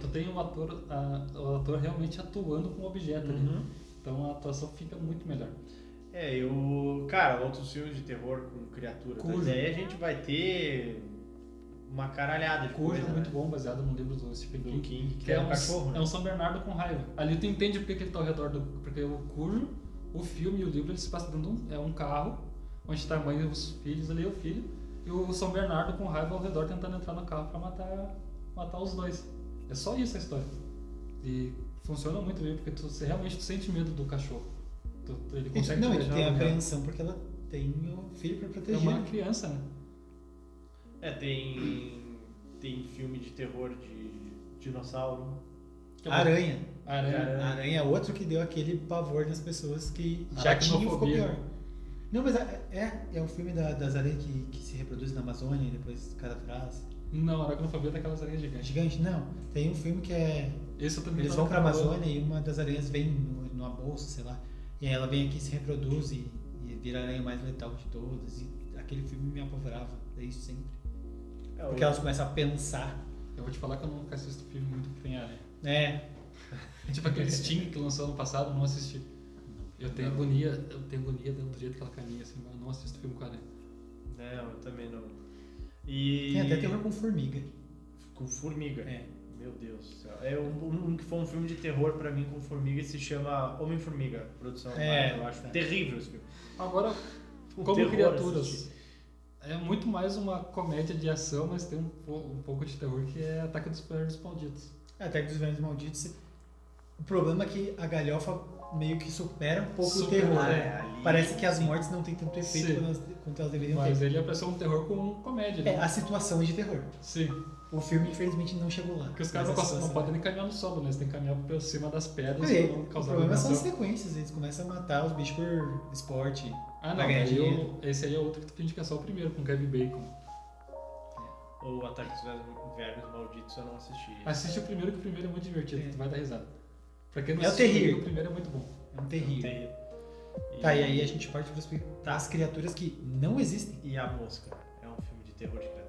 tu tem o ator realmente atuando com o objeto ali. Então a atuação fica muito melhor. Cara, outros filmes de terror com criaturas. Aí a gente vai ter uma caralhada de coisa. Cujo é muito bom, baseado no livro do Stephen King, que é um cachorro, né? É um São Bernardo com raiva. Ali tu entende porque ele tá ao redor do... Porque o Cujo, o filme e o livro, eles se passam dentro de um carro, onde tá a mãe e os filhos, ali é o filho, e o São Bernardo com raiva ao redor tentando entrar no carro pra matar os dois. É só isso a história. E funciona muito bem, porque você realmente sente medo do cachorro. Ele consegue ele tem apreensão porque ela tem o filho pra proteger. É uma criança, né? Tem filme de terror de dinossauro. Aranha. Aranha. Aranha é outro que deu aquele pavor nas pessoas que já tinham, ficou pior. Não, mas é um filme das aranhas que se reproduzem na Amazônia e depois o cara traz. Não, Aracnofobia é daquelas aranhas gigantes. Gigante? Não. Tem um filme que é... Esse eu também Eles vão pra Amazônia e uma das aranhas vem numa bolsa, sei lá. E aí ela vem aqui, se reproduz e vira a aranha mais letal de todas. E aquele filme me apavorava, desde sempre. Porque elas começam a pensar. Eu vou te falar que eu nunca assisto filme muito que tem aranha. É. Tipo aquele Sting que lançou ano passado, eu não assisti. Eu tenho agonia do jeito que ela caminha, assim, mas eu não assisto filme com aranha. Não, eu também não. E... Tem até terror com formiga. Com formiga? É. Meu Deus do céu. Um que foi um filme de terror pra mim com formiga se chama Homem-Formiga, produção. Eu acho terrível esse filme. Agora, como Criaturas, é muito mais uma comédia de ação, mas tem um pouco de terror, que é Ataque dos Vermes Malditos. Ataque dos Vermes Malditos. O problema é que a galhofa meio que supera um pouco o terror. Parece que as mortes não têm tanto efeito quanto elas deveriam ter. Mas ele é pra ser um terror com comédia, né? A situação é de terror. Sim. O filme, infelizmente, não chegou lá. Porque os caras não podem nem caminhar no solo, né? Eles têm que caminhar por cima das pedras pra não causar o problema são as agressão. sequências. Eles começam a matar os bichos por esporte. Ah, não. Esse aí é outro que tu tem que é só o primeiro, com Kevin Bacon. O Ataque dos Vermes Malditos eu não assisti. Assiste o primeiro, que o primeiro é muito divertido. Tu vai dar risada. Pra quem não É o assistiu, terrível. o primeiro é muito bom. É um terrível. Tá, e aí a gente parte para as criaturas que não existem. E A Mosca? É um filme de terror de criatura?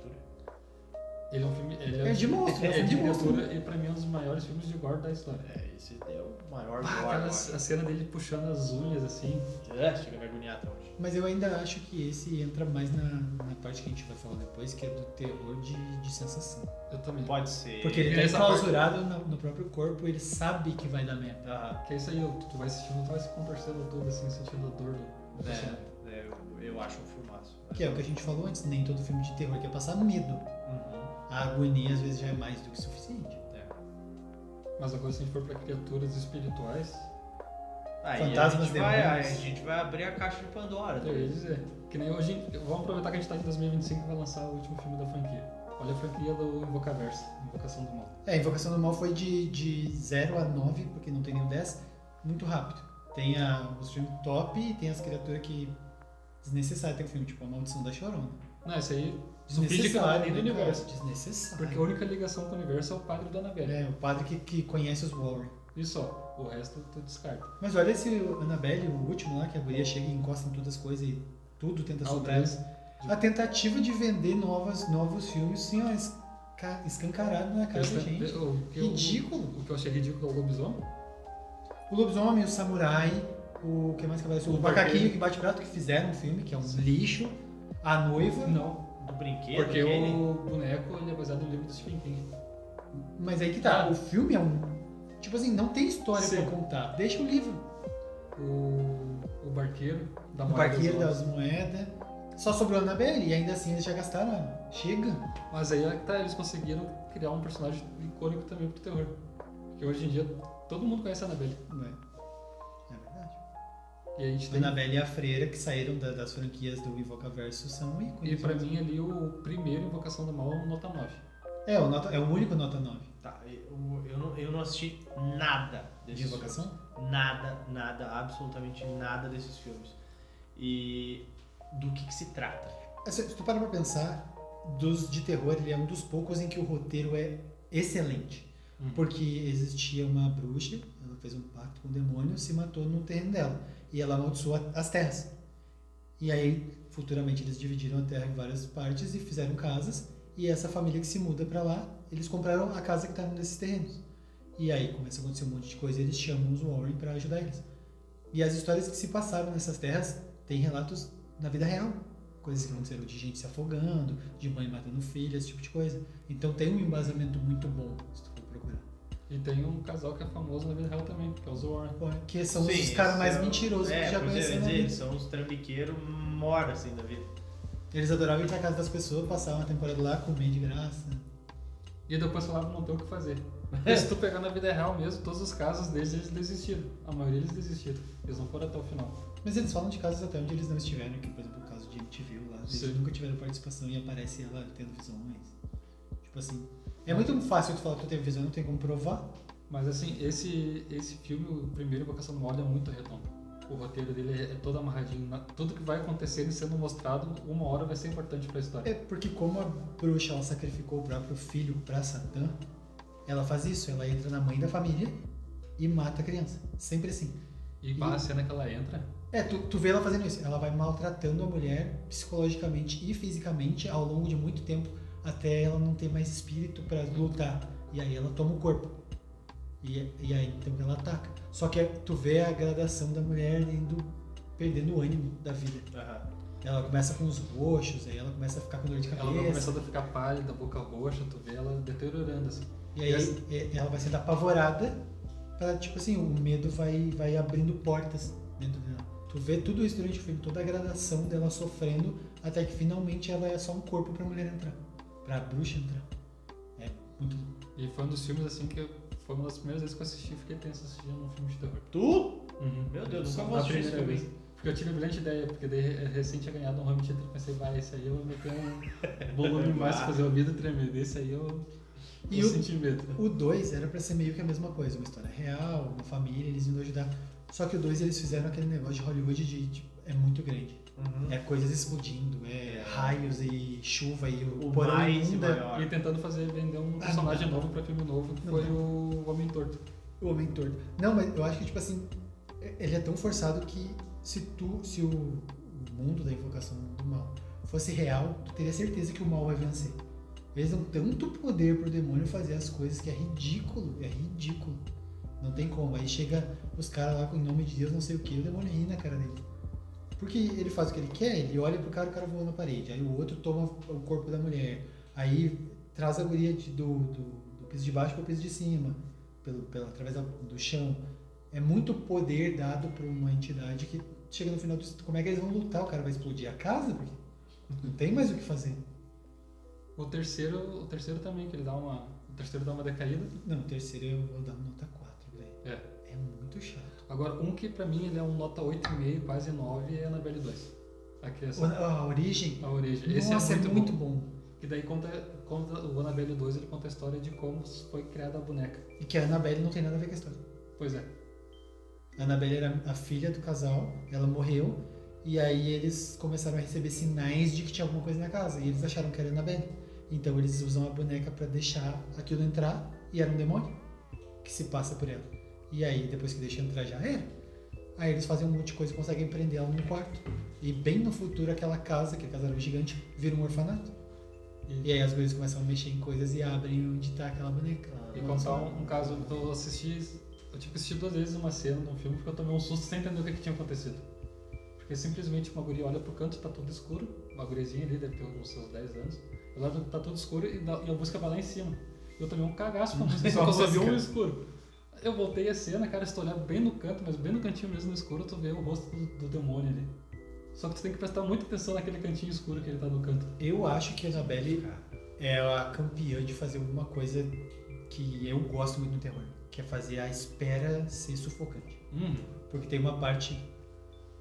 Ele é um filme... É de monstro, é um filme de monstro. criatura, e pra mim é um dos maiores filmes de gore da história. Esse é o maior A cena dele puxando as unhas, assim... Chega a me agoniar até hoje. Mas eu ainda acho que esse entra mais na parte que a gente vai falar depois, que é do terror de sensação. Eu também. Pode ser. Porque ele tá enclausurado no próprio corpo, ele sabe que vai dar merda. Que é isso aí, tu vai assistindo, tu vai se contorcendo todo, assim, sentindo a dor do personagem. Eu acho um filmaço. Que é o que a gente falou antes, nem todo filme de terror quer passar medo. A agonia às vezes já é mais do que suficiente. Mas agora, se a gente for pra criaturas espirituais... Fantasmas, demônios. A gente vai abrir a caixa de Pandora. Eu ia dizer, que nem hoje... Vamos aproveitar que a gente tá em 2025 e vai lançar o último filme da franquia. Olha a franquia do Invocaverso, Invocação do Mal. Invocação do Mal foi de 0 a 9, porque não tem nenhum 10, muito rápido. Tem os filmes top e tem as criaturas que... Desnecessário. Tem um filme tipo A Maldição da Chorona. Não, esse aí... Não finge que não é nem do universo. Desnecessário. Porque a única ligação com o universo é o padre da Annabelle. O padre que conhece os Warren. E só. O resto tu descarta. Mas olha esse Annabelle, o último lá, que a guria chega e encosta em todas as coisas e tudo tenta sobrar elas. A tentativa de vender novos filmes, assim, ó, escancarado na cara da gente. Ridículo. O que eu achei ridículo é o lobisomem. O lobisomem, o samurai, o que mais que aparece? O macaquinho que bate prato, que fizeram um filme, que é um lixo. A noiva. Não. Do brinquedo? Porque o boneco ele é baseado no livro do Stephen King. Mas aí que tá, o filme é um... Tipo assim, não tem história pra contar. Deixa o livro. O barqueiro da moeda. O barqueiro das moedas. Só sobrou a Annabelle e ainda assim eles já gastaram. Chega. Mas aí eles conseguiram criar um personagem icônico também pro terror. Porque hoje em dia todo mundo conhece a Annabelle. É verdade. E a gente tem... Annabelle e a Freira, que saíram das franquias do Invocaverso, são ícones. E pra mim ali o primeiro Invocação do Mal é o nota 9. É o único nota 9. Tá, eu não assisti nada desses de Invocação? Filmes. Nada, absolutamente nada desses filmes. E do que se trata? Se tu parar pra pensar, dos de terror, ele é um dos poucos em que o roteiro é excelente. Porque existia uma bruxa, ela fez um pacto com o demônio, se matou no terreno dela. E ela amaldiçoou as terras. E aí, futuramente, eles dividiram a terra em várias partes e fizeram casas. E essa família que se muda pra lá, eles compraram a casa que tá nesses terrenos. E aí começa a acontecer um monte de coisa e eles chamam os Warren pra ajudar eles. E as histórias que se passaram nessas terras têm relatos na vida real. Coisas que aconteceram de gente se afogando, de mãe matando filha, esse tipo de coisa. Então tem um embasamento muito bom, se tu for procurar. E tem um casal que é famoso na vida real também, que é os Warren. Que são os caras mais mentirosos que já conheceram. Eles são os trambiqueiros mora assim da vida. Eles adoravam ir pra casa das pessoas, passar uma temporada lá, comer de graça. E depois falavam não tem o que fazer. E se tu pegar na vida real mesmo, todos os casos deles, eles desistiram. A maioria eles desistiram. Eles não foram até o final. Mas eles falam de casos até onde eles não estiveram, que por exemplo o caso de MTV lá, eles nunca tiveram participação e aparece ela tendo visões. Tipo assim, é muito fácil tu falar que tu teve visão e não tem como provar. Mas assim, esse filme, o primeiro, Invocação do Mal, é muito redondo. O roteiro dele é todo amarradinho. Tudo que vai acontecendo e sendo mostrado, uma hora vai ser importante pra história. É porque como a bruxa ela sacrificou o próprio filho pra Satã, ela faz isso, ela entra na mãe da família e mata a criança. Sempre assim. E a cena que ela entra... Tu vê ela fazendo isso. Ela vai maltratando a mulher psicologicamente e fisicamente ao longo de muito tempo, até ela não ter mais espírito pra lutar. E aí ela toma o corpo. E aí então ela ataca. Só que tu vê a gradação da mulher perdendo o ânimo da vida. Ela começa com os roxos, aí ela começa a ficar com dor de cabeça. Ela vai começando a ficar pálida, boca roxa, tu vê ela deteriorando assim. E aí ela vai sendo apavorada, pra, tipo assim, o medo vai abrindo portas dentro dela. Tu vê tudo isso durante o filme, toda a gradação dela sofrendo, até que finalmente ela é só um corpo pra mulher entrar. Pra bruxa entrar. É muito bom. E foi um dos filmes assim que foi uma das primeiras vezes que eu assisti, fiquei tenso assistindo um filme de terror. Tu? Uhum. Meu Deus, nunca vou A assistir esse primeira filme. vez. Porque eu tive a brilhante ideia, porque daí recém tinha ganhado um home theater e pensei, vai, esse aí eu vou meter um volume mais pra fazer o ouvido tremer. Esse aí eu senti medo. O 2 era pra ser meio que a mesma coisa, uma história real, uma família, eles indo ajudar. Só que o 2 eles fizeram aquele negócio de Hollywood de é muito grande. É coisas explodindo, raios e chuva e o porão mais e inunda. maior. E tentando vender um personagem novo pra filme novo, que foi o Homem Torto. O Homem Torto. Não, mas eu acho que, tipo assim, ele é tão forçado que se o mundo da Invocação do Mal fosse real, tu teria certeza que o mal vai vencer. Eles dão tanto poder pro demônio fazer as coisas que é ridículo. Não tem como. Aí chega os caras lá com em nome de Deus, não sei o que, o demônio ri na cara dele. Porque ele faz o que ele quer, ele olha pro cara, o cara voa na parede. Aí o outro toma o corpo da mulher. Aí traz a guria do piso de baixo pro piso de cima, através do chão. É muito poder dado por uma entidade que chega no final do... Como é que eles vão lutar? O cara vai explodir a casa? Porque não tem mais o que fazer. O terceiro também, que ele dá uma... O terceiro dá uma decaída. Não, o terceiro eu vou dar nota 4, velho. É muito chato. Agora, um que pra mim ele é um nota 8,5, quase 9, é Annabelle 2. A criação. A origem? A origem. Esse Nossa, é muito bom. E daí conta o Annabelle 2, ele conta a história de como foi criada a boneca. E que a Annabelle não tem nada a ver com a história. Pois é. A Annabelle era a filha do casal, ela morreu, e aí eles começaram a receber sinais de que tinha alguma coisa na casa, e eles acharam que era a Annabelle. Então eles usam a boneca pra deixar aquilo entrar, e era um demônio que se passa por ela. E aí, depois que deixa entrar, já era. Aí eles fazem um monte de coisa e conseguem prender ela num quarto. E bem no futuro, aquele casarão gigante, vira um orfanato. E aí as coisas começam a mexer em coisas e abrem onde tá aquela boneca. E contar um caso, eu assisti 2 vezes uma cena de um filme porque eu tomei um susto sem entender o que tinha acontecido. Porque simplesmente uma guria olha pro canto, tá tudo escuro, uma guriazinha ali, deve ter uns seus 10 anos, ela olha, tá tudo escuro e a música vai lá em cima. Eu tomei um cagaço com a música, só que eu só vi um escuro. Eu voltei a cena, cara, se tu olhar bem no canto, mas bem no cantinho mesmo no escuro, tu vê o rosto do demônio ali. Só que tu tem que prestar muita atenção naquele cantinho escuro que ele tá no canto. Eu acho que a Annabelle é a campeã de fazer alguma coisa que eu gosto muito no terror, que é fazer a espera ser sufocante. Porque tem uma parte,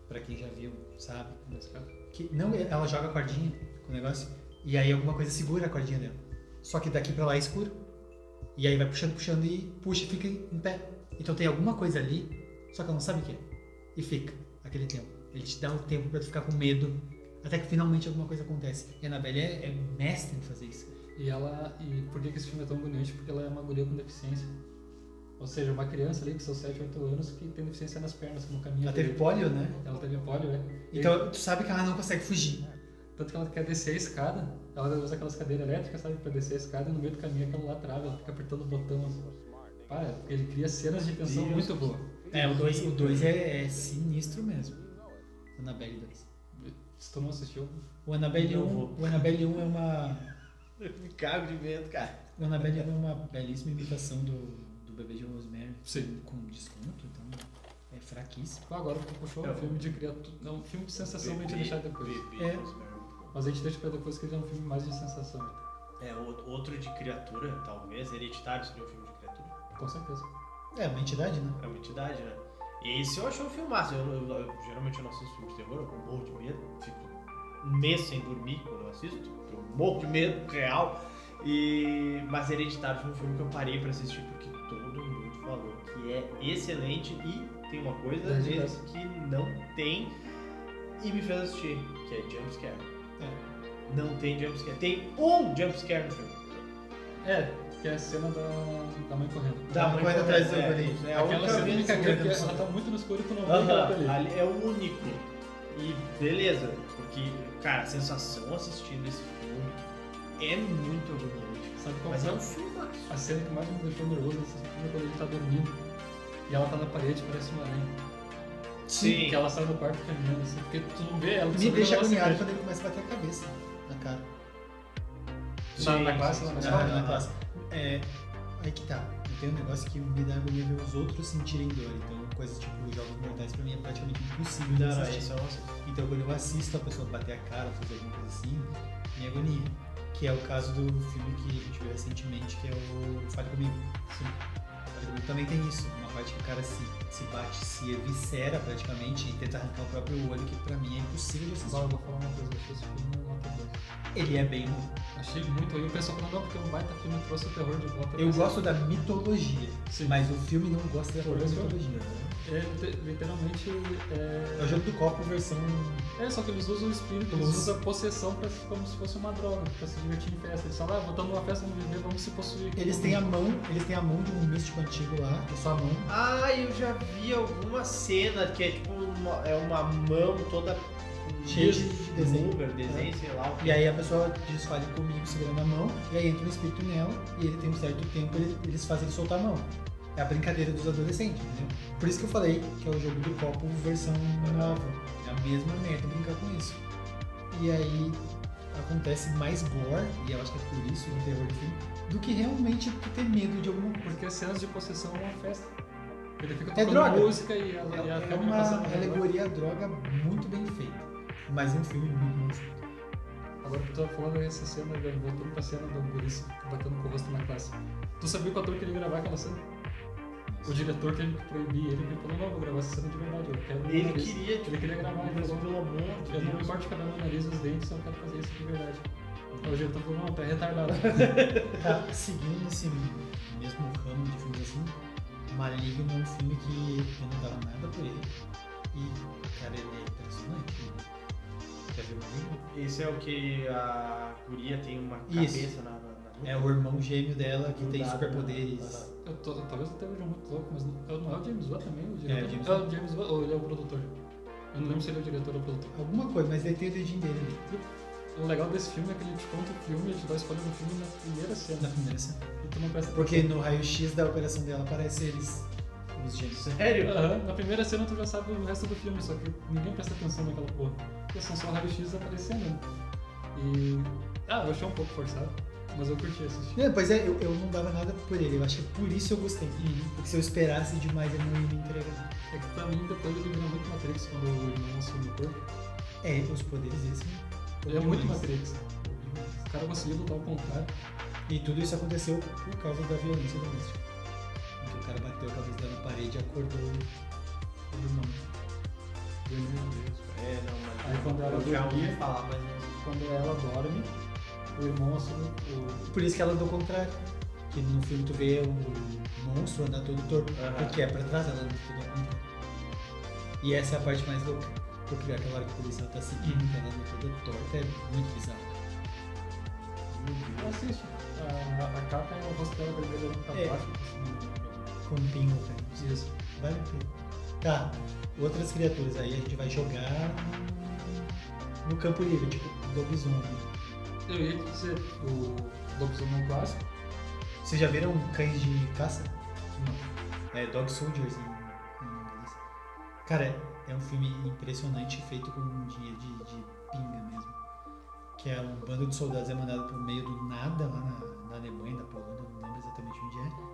pra quem já viu, sabe? Que não, ela joga a cordinha com o negócio e aí alguma coisa segura a cordinha dela. Só que daqui pra lá é escuro. E aí vai puxando e puxa e fica em pé. Então tem alguma coisa ali, só que ela não sabe o que é. E fica aquele tempo. Ele te dá um tempo pra tu ficar com medo, até que finalmente alguma coisa acontece. E a Annabelle é mestre em fazer isso. E por que esse filme é tão agoniante? Porque ela é uma guria com deficiência. Ou seja, uma criança ali com seus 7, 8 anos que tem deficiência nas pernas, que não caminha. Ela teve pólio, né? Ela teve pólio, né? Então tu sabe que ela não consegue fugir. Tanto que ela quer descer a escada, ela usa aquelas cadeiras elétricas, sabe, pra descer a escada e no meio do caminho aquela lá trava, ela fica apertando o botão assim. Para, porque ele cria cenas de tensão muito boas. O 2 é sinistro mesmo. Annabelle 2. Se tu não assistiu... O Annabelle 1 é uma... Eu me cago de medo, cara. O Annabelle é uma belíssima imitação do Bebê de Rosemary. Sim. Com desconto, então é fraquíssimo. Agora tu puxou um filme de criatura... É um filme de sensação pra gente deixar depois. Mas a gente deixa pra depois que ele é um filme mais de sensação. Outro de criatura, talvez. Hereditário seria um filme de criatura. Com certeza. É uma entidade, né? É uma entidade, né? E esse eu achei um filmaço. Geralmente eu não assisto filmes de terror, eu morro de medo. Fico um mês sem dormir quando eu assisto. Eu morro de medo, real. Mas Hereditário foi um filme que eu parei pra assistir porque todo mundo tu falou, que é excelente e tem uma coisa às Verdade. vezes que não tem e me fez assistir, que é jumpscare. Não tem jumpscare. Tem um jumpscare no filme. Que é a cena da mãe correndo. Da mãe correndo atrás do guri. É a Aquela única cena me vez caguei, que porque eu- ela tá muito no escuro e tu não vê que ela tá ali. ali é o único. E beleza, porque, cara, a sensação assistindo esse filme é muito agoniante. Sabe qual Mas foi é um filmaço. a cena que mais me deixou nervoso nesse filme é quando ele tá dormindo e ela tá na parede, parece uma aranha. Sim. Que ela sai do quarto caminhando assim, porque tu não vê ela. tu Me só vê deixa ela se agoniado mexe. quando ele começa a bater a cabeça na cara. Na classe, lá na escola. Na classe. Aí que tá. Eu tenho um negócio que me dá agonia ver os outros sentirem dor. Então, coisas tipo Jogos Mortais pra mim é praticamente impossível de Não, assistir. isso é um Então, quando eu assisto a pessoa bater a cara, fazer alguma coisa assim, me agonia. Que é o caso do filme que a gente viu recentemente, que é o Fale Comigo. Sim. Fale Comigo também tem isso. Uma parte que o cara se bate, se eviscera praticamente e tenta arrancar o próprio olho, que pra mim é impossível de assistir. Agora eu vou falar uma coisa, eu achei esse filme nota 2. Ele é bem ruim. Achei muito ruim. O pessoal falando, não, porque um baita filme trouxe o terror de volta. Eu gosto da mitologia, Sim. mas o filme não gosta da Por própria isso eu- mitologia. Literalmente. É o jogo do copo versão. Só que eles usam o espírito, eles usam a possessão como se fosse uma droga, pra se divertir em festa. Eles falam, vamos numa festa, vamos viver, vamos se possuir. Eles têm a mão de um místico antigo lá, que é só a mão. Ah, eu já vi alguma cena que é tipo uma mão toda Cheia de desenho. desenho, sei lá. E aí a pessoa diz, fale comigo segurando a mão, e aí entra um espírito nela, e ele tem um certo tempo, eles fazem ele soltar a mão. É a brincadeira dos adolescentes, entendeu? Por isso que eu falei que é o jogo do copo versão nova. É a mesma merda brincar com isso. E aí acontece mais gore, e eu acho que é por isso o terror do filme, do que realmente tu ter medo de alguma coisa. Porque as cenas de possessão é uma festa. Ele fica É tocando droga. música e a É câmera passando. uma alegoria à droga muito bem feita, mas um filme muito mal feito. Agora que tu tá falando essa cena, voltando pra cena do Gurice batendo com o rosto na classe. Tu sabia que o ator queria gravar aquela cena? O diretor teve que proibir ele, porque ele falou, não, vou gravar essa cena de verdade, eu quero meu Ele nariz. queria, Ele queria gravar, ele mas falou, pelo amor de eu não Deus. importa cada meu nariz e os dentes, eu quero fazer isso de verdade. Aí o diretor falou, não, tá retardado. Tá, seguindo esse mesmo ramo de filmes assim, Maligno é um filme que eu não dava nada por ele. E, cara, ele é impressionante. Quer ver o Maligno? Esse é o que a guria tem uma Isso. cabeça na É o irmão gêmeo dela que tem Grudado, superpoderes. né? Talvez eu esteja muito louco, mas não é o James Wan também? O É, diretor? o James É o James Wan, ou ele é o produtor? Eu não lembro se ele é o diretor ou o produtor. Alguma coisa, mas ele tem o dedinho dele ali, O legal desse filme é que ele te conta o filme e te vai escolhendo o filme na primeira cena. na primeira cena. E tu não presta Porque atenção. no raio-x da operação dela aparece eles, os gêmeos. Sério? Aham, na primeira cena tu já sabe o resto do filme, só que ninguém presta atenção naquela porra. Porque são só raio-x aparecendo. Né? E. Eu achei um pouco forçado, mas eu curti assistir. Pois é, eu não dava nada por ele, eu acho que por isso eu gostei. Porque se eu esperasse demais ele não ia me entregar. É que pra mim depois ele virou muito Matrix quando o irmão assume o corpo. Os poderes desse. Ele é muito Matrix. O cara conseguiu lutar ao contrário. E tudo isso aconteceu por causa da violência doméstica. Então o cara bateu a cabeça dela na parede e acordou o irmão. Meu Deus. É, não, mas Aí quando ela eu já ouvi dormia- falar, mas não. Quando ela dorme, o irmão assume o. Por isso que ela andou ao contrário. Que no filme tu vê o monstro andar todo torto. Aham. Porque é pra trás, ela anda tudo ao contrário. E essa é a parte mais louca. Porque aquela hora que o policial tá seguindo, que ela anda toda torta, é muito bizarro. Assiste. A capa é o rosto dela vermelho pra É. baixo. Assim, Com um pingo, cara. isso. Vale a pena. Tá, outras criaturas aí a gente vai jogar no campo livre, tipo lobisomem. Eu ia te dizer, o lobisomem clássico. Vocês já viram Cães de Caça? Não. É Dog Soldiers em inglês. Cara, é um filme impressionante feito com dinheiro de pinga mesmo. Que é um bando de soldados é mandado pro meio do nada lá na Alemanha, na Polônia, não lembro exatamente onde é.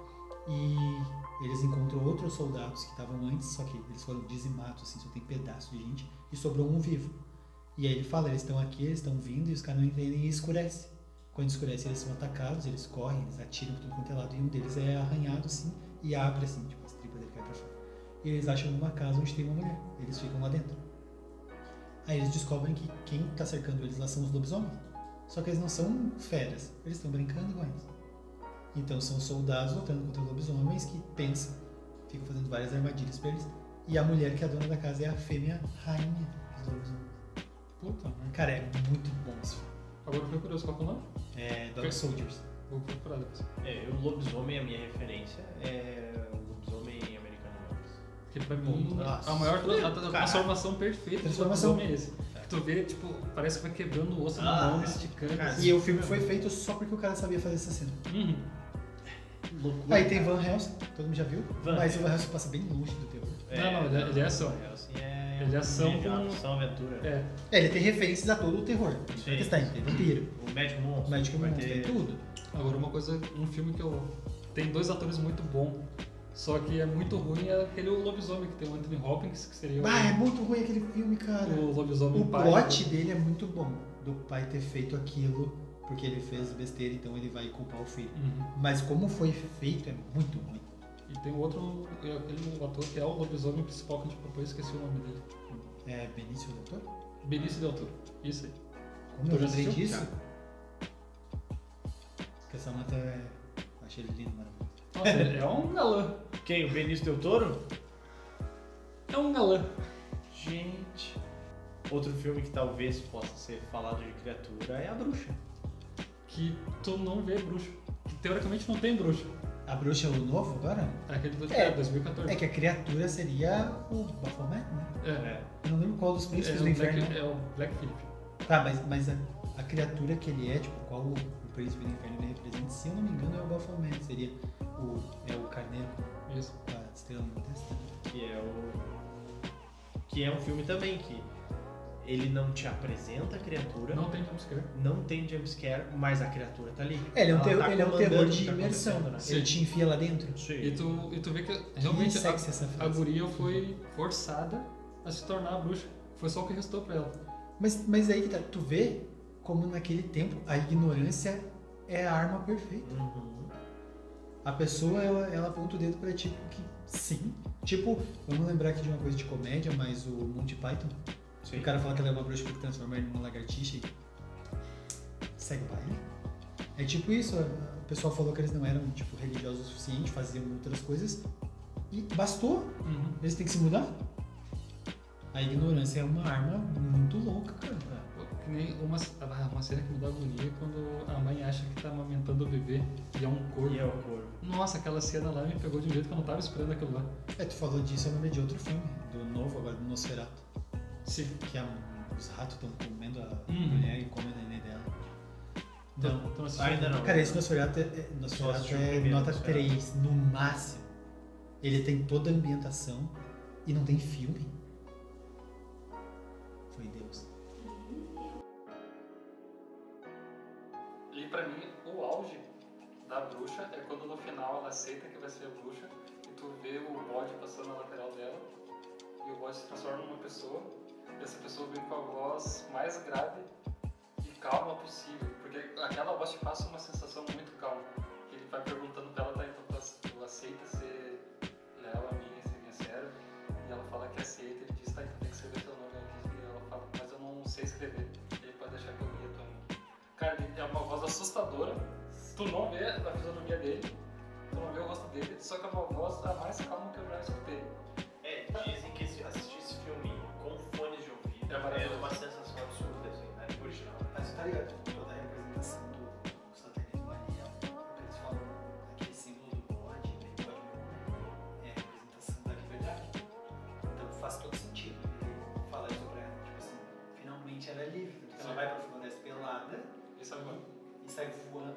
E eles encontram outros soldados que estavam antes, só que eles foram dizimados, assim, só tem pedaço de gente, e sobrou um vivo. E aí ele fala, eles estão aqui, eles estão vindo, e os caras não entendem e escurece. Quando escurece, eles são atacados, eles correm, eles atiram por tudo quanto é lado, e um deles é arranhado, assim, e abre, assim, tipo, as tripas dele caem pra fora. E eles acham uma casa onde tem uma mulher, eles ficam lá dentro. Aí eles descobrem que quem tá cercando eles lá são os lobisomens. Só que eles não são feras, eles estão brincando com eles. Então são soldados lutando contra lobisomens que pensam, ficam fazendo várias armadilhas pra eles. E a mulher que é a dona da casa é a fêmea rainha dos lobisomens. Puta, né? Cara, é muito bom esse filme. Agora eu fiquei curioso, qual que é o nome? É Dog Soldiers. Vou procurar depois. O lobisomem, a minha referência, é o lobisomem americano Lovers. Porque pra mim, Nossa. a maior transformação perfeita do lobisomem é esse. Tu vê, tipo, parece que vai quebrando o osso na mão, esticando. Cara, assim. E o filme foi feito só porque o cara sabia fazer essa cena. Uhum. Loucura. Aí tem Van Helsing, todo mundo já viu, Van mas Helsing. o Van Helsing passa bem longe do terror. Não, ele é ação. Ele é ação com... ação, aventura. É, Ele tem referências a todo o terror. Sim. Porque tem vampiro, O Médico Monstro. Magic vai Monster, tem tudo. agora uma coisa, um filme que eu... Tem 2 atores muito bons, só que é muito ruim, é aquele lobisomem que tem o Anthony Hopkins, que seria É muito ruim aquele filme, cara. o lobisomem O pai. plot dele é muito bom, do pai ter feito aquilo porque ele fez besteira, então ele vai culpar o filho. Uhum. Mas como foi feito é muito ruim. E tem outro, aquele ator que é o lobisomem principal que a gente propôs, esqueci o nome dele. É Benício Del Toro? Benício Del Toro, isso aí. Como Tu eu já lembrei assistiu? disso? Porque essa mata é... Achei ele lindo, maravilhoso. Nossa, é um galã. Quem? O Benício Del Toro? É um galã. Gente. Outro filme que talvez possa ser falado de criatura é A Bruxa. Que tu não vê bruxo. Que teoricamente não tem bruxo. A bruxa é o novo agora? É aquele do É. 2014. É que a criatura seria o Baphomet, né? É. Eu não lembro qual dos príncipes do inferno. É o Black Phillip. Tá, mas a criatura que ele é, tipo, qual o príncipe do inferno ele representa, se eu não me engano, é o Baphomet. Seria o carneiro Isso. com a estrela na testa. Que é um filme também que ele não te apresenta a criatura, Não tem jumpscare. não tem jumpscare, mas a criatura tá ali. É, ele é um Ela terror, tá ele é um comandando terror o que de tá imersão. acontecendo, né? Ele te enfia lá dentro. Sim. E tu vê que realmente sexy essa a frase. guria foi forçada a se tornar a bruxa. Foi só o que restou pra ela. Mas aí que tá, tu vê como naquele tempo a ignorância é a arma perfeita. Uhum. A pessoa, ela aponta o dedo pra tipo que sim. Tipo, vamos lembrar aqui de uma coisa de comédia, mas o Monty Python. Sim. O cara fala que ela é uma bruxa porque transforma ele numa lagartixa e segue o baile. É tipo isso, o pessoal falou que eles não eram tipo, religiosos o suficiente, faziam outras coisas e bastou. Eles têm que se mudar. A ignorância é uma arma muito louca, cara. Que nem uma cena que me dá agonia é quando a mãe acha que tá amamentando o bebê e é um corpo. E é o corvo. Nossa, aquela cena lá me pegou de um jeito que eu não tava esperando aquilo lá. Tu falou disso, eu lembrei de outro filme, do novo agora, do Nosferatu. Sim. Que os ratos estão comendo a Uhum. mulher e comem a neném dela. Não. Então, assistiu? Ainda não. Cara, esse Nosferatu Só assisti o é primeiro nota Nosferatu. 3, no máximo. Ele tem toda a ambientação e não tem filme. Foi Deus. E pra mim, o auge da bruxa é quando no final ela aceita que vai ser bruxa e tu vê o bode passando na lateral dela e o bode se transforma numa pessoa e essa pessoa vem com a voz mais grave e calma possível, porque aquela voz te passa uma sensação muito calma. Ele vai perguntando pra ela, tá, então tu aceita ser leal a mim, ser minha serva? E ela fala que aceita, ele diz, tá, então tem que escrever teu nome aqui. E ela fala, mas eu não sei escrever. Ele pode deixar que eu lia tua mão. Cara, é uma voz assustadora, tu não vê a fisionomia dele, tu não vê o rosto dele, só que é uma voz a mais calma que eu já escutei. Dizem que assistir esse filme com fones de ouvido É maravilhoso. uma sensação absurda, assim, né? Original. Mas tá ligado? Toda a representação do satanismo ali, eles falam aquele símbolo do bode, né? É a representação da liberdade. Então faz todo sentido ele falar isso pra ela. Tipo assim, finalmente ela é livre. Porque ela vai pra floresta pelada Isso é bom. e sai voando.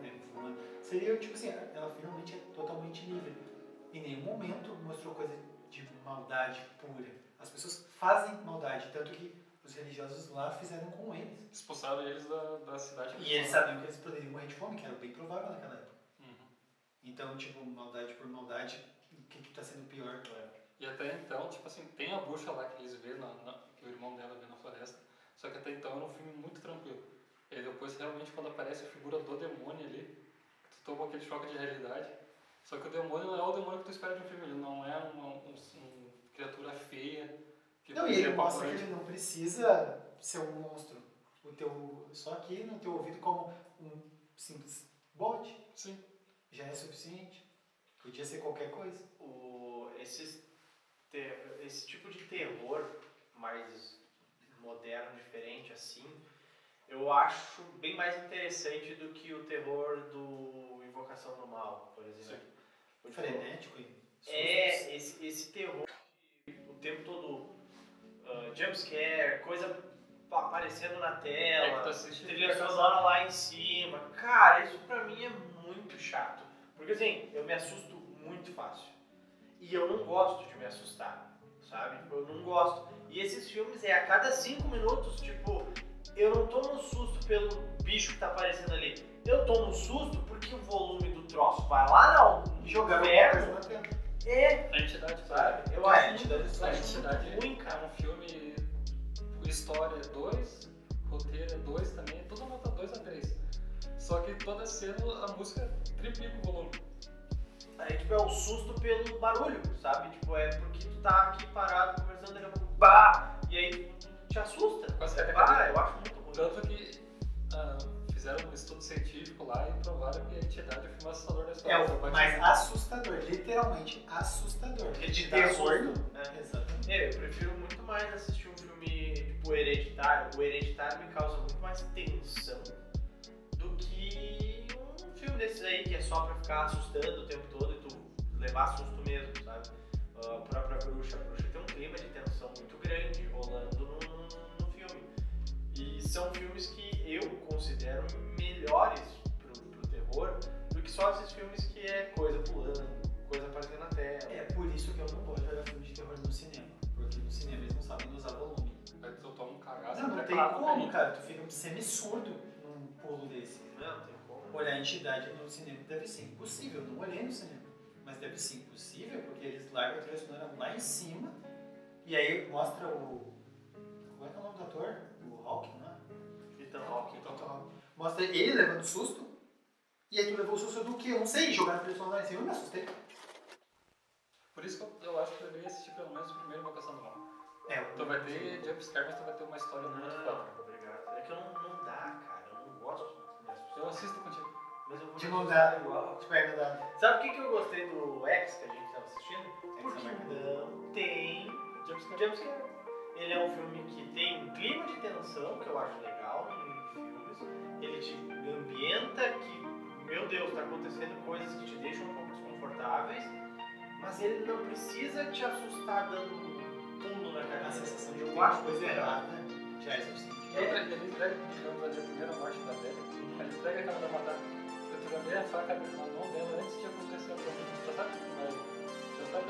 Seria tipo assim, ela finalmente é totalmente livre. Em nenhum momento mostrou coisa de maldade pura. As pessoas fazem maldade, tanto que os religiosos lá fizeram com eles. Expulsaram eles da cidade. E eles sabiam que eles poderiam morrer de fome, que era bem provável naquela época. Uhum. Então, tipo, maldade por maldade, o que tá sendo pior? E até então, tipo assim, tem a bruxa lá que eles vê, que o irmão dela vê na floresta, só que até então era um filme muito tranquilo. E depois, realmente, quando aparece a figura do demônio ali, tu toma aquele choque de realidade. Só que o demônio não é o demônio que tu espera de um filme, ele não é uma criatura feia. Que Não, e ele mostra que ele não precisa ser um monstro. Só aqui no teu ouvido como um simples bode. Sim. já é suficiente. Podia ser qualquer coisa. Esse tipo de terror mais moderno, diferente, assim, eu acho bem mais interessante do que o terror do Invocação do Mal, por exemplo. Frenético. Esse terror, o tempo todo, jumpscare, coisa aparecendo na tela, trilha sonora lá em cima. Cara, isso pra mim é muito chato. Porque assim, eu me assusto muito fácil. E eu não gosto de me assustar, sabe? Eu não gosto. E esses filmes a cada 5 minutos, tipo, eu não tomo susto pelo bicho que tá aparecendo ali. Eu tomo susto porque o volume do troço vai lá no inferno. A Entidade, sabe? Eu acho muito ruim, cara. É um filme, história 2, roteiro 2 também, é tudo nota 2 a 3. Só que toda cena a música triplica o volume. Aí, tipo, é o susto pelo barulho, sabe? Tipo, é porque tu tá aqui parado conversando, daqui a pouco, bah! E aí tu te assusta. Eu acho muito ruim. Tanto que fizeram um estudo científico lá e provaram que a Entidade é o filme assustador da história. Mas assustador, literalmente assustador. Porque de terror, exatamente. Eu prefiro muito mais assistir um filme tipo Hereditário. O Hereditário me causa muito mais tensão do que um filme desses aí que é só pra ficar assustando o tempo todo e tu levar susto mesmo, sabe? A própria Bruxa. A Bruxa tem um clima de tensão muito grande rolando no filme. E são filmes que eu considero melhores pro terror do que só esses filmes que é coisa pulando, coisa aparecendo na tela. É por isso que eu não gosto de olhar filme de terror no cinema. Porque no cinema eles não sabem usar volume. Aí tu toma um cagaço. Não tem como, cara. Tu fica semi-surdo num pulo desse. Não tem como. Olhar a Entidade no cinema deve ser impossível. Eu não olhei no cinema. Mas deve ser impossível porque eles largam a trilha sonora lá em cima e aí mostra o... Como é que é o nome do ator? O Hawking, não é? Ethan Hawke. Mostra ele levando susto. E aí tu levou o susto do quê? Eu não sei, jogar a trilha sonora lá em cima, eu me assustei. Por isso que eu acho que eu deveria assistir pelo menos o primeiro Invocação do Mal. Tu vai ter jumpscare, mas tu vai ter uma história muito foda. Obrigado. É que não dá, cara. Eu não gosto de me assustar. Eu assisto contigo. Mas eu vou de mão dada, igual. Sabe o que eu gostei do X que a gente estava assistindo? Porque não tem jumpscare. Ele é um filme que tem um clima de tensão, que eu acho legal em filmes. Ele te ambienta que, meu Deus, tá acontecendo coisas que te deixam um pouco desconfortáveis, mas ele não precisa te assustar dando um pulo na cabeça. A sensação de eu acho coisa errada já é suficiente. Ele entrega, digamos, a primeira morte da velha. Ele entrega a cara da matar. Eu também a faca na mão dela antes de acontecer a coisa. Já sabe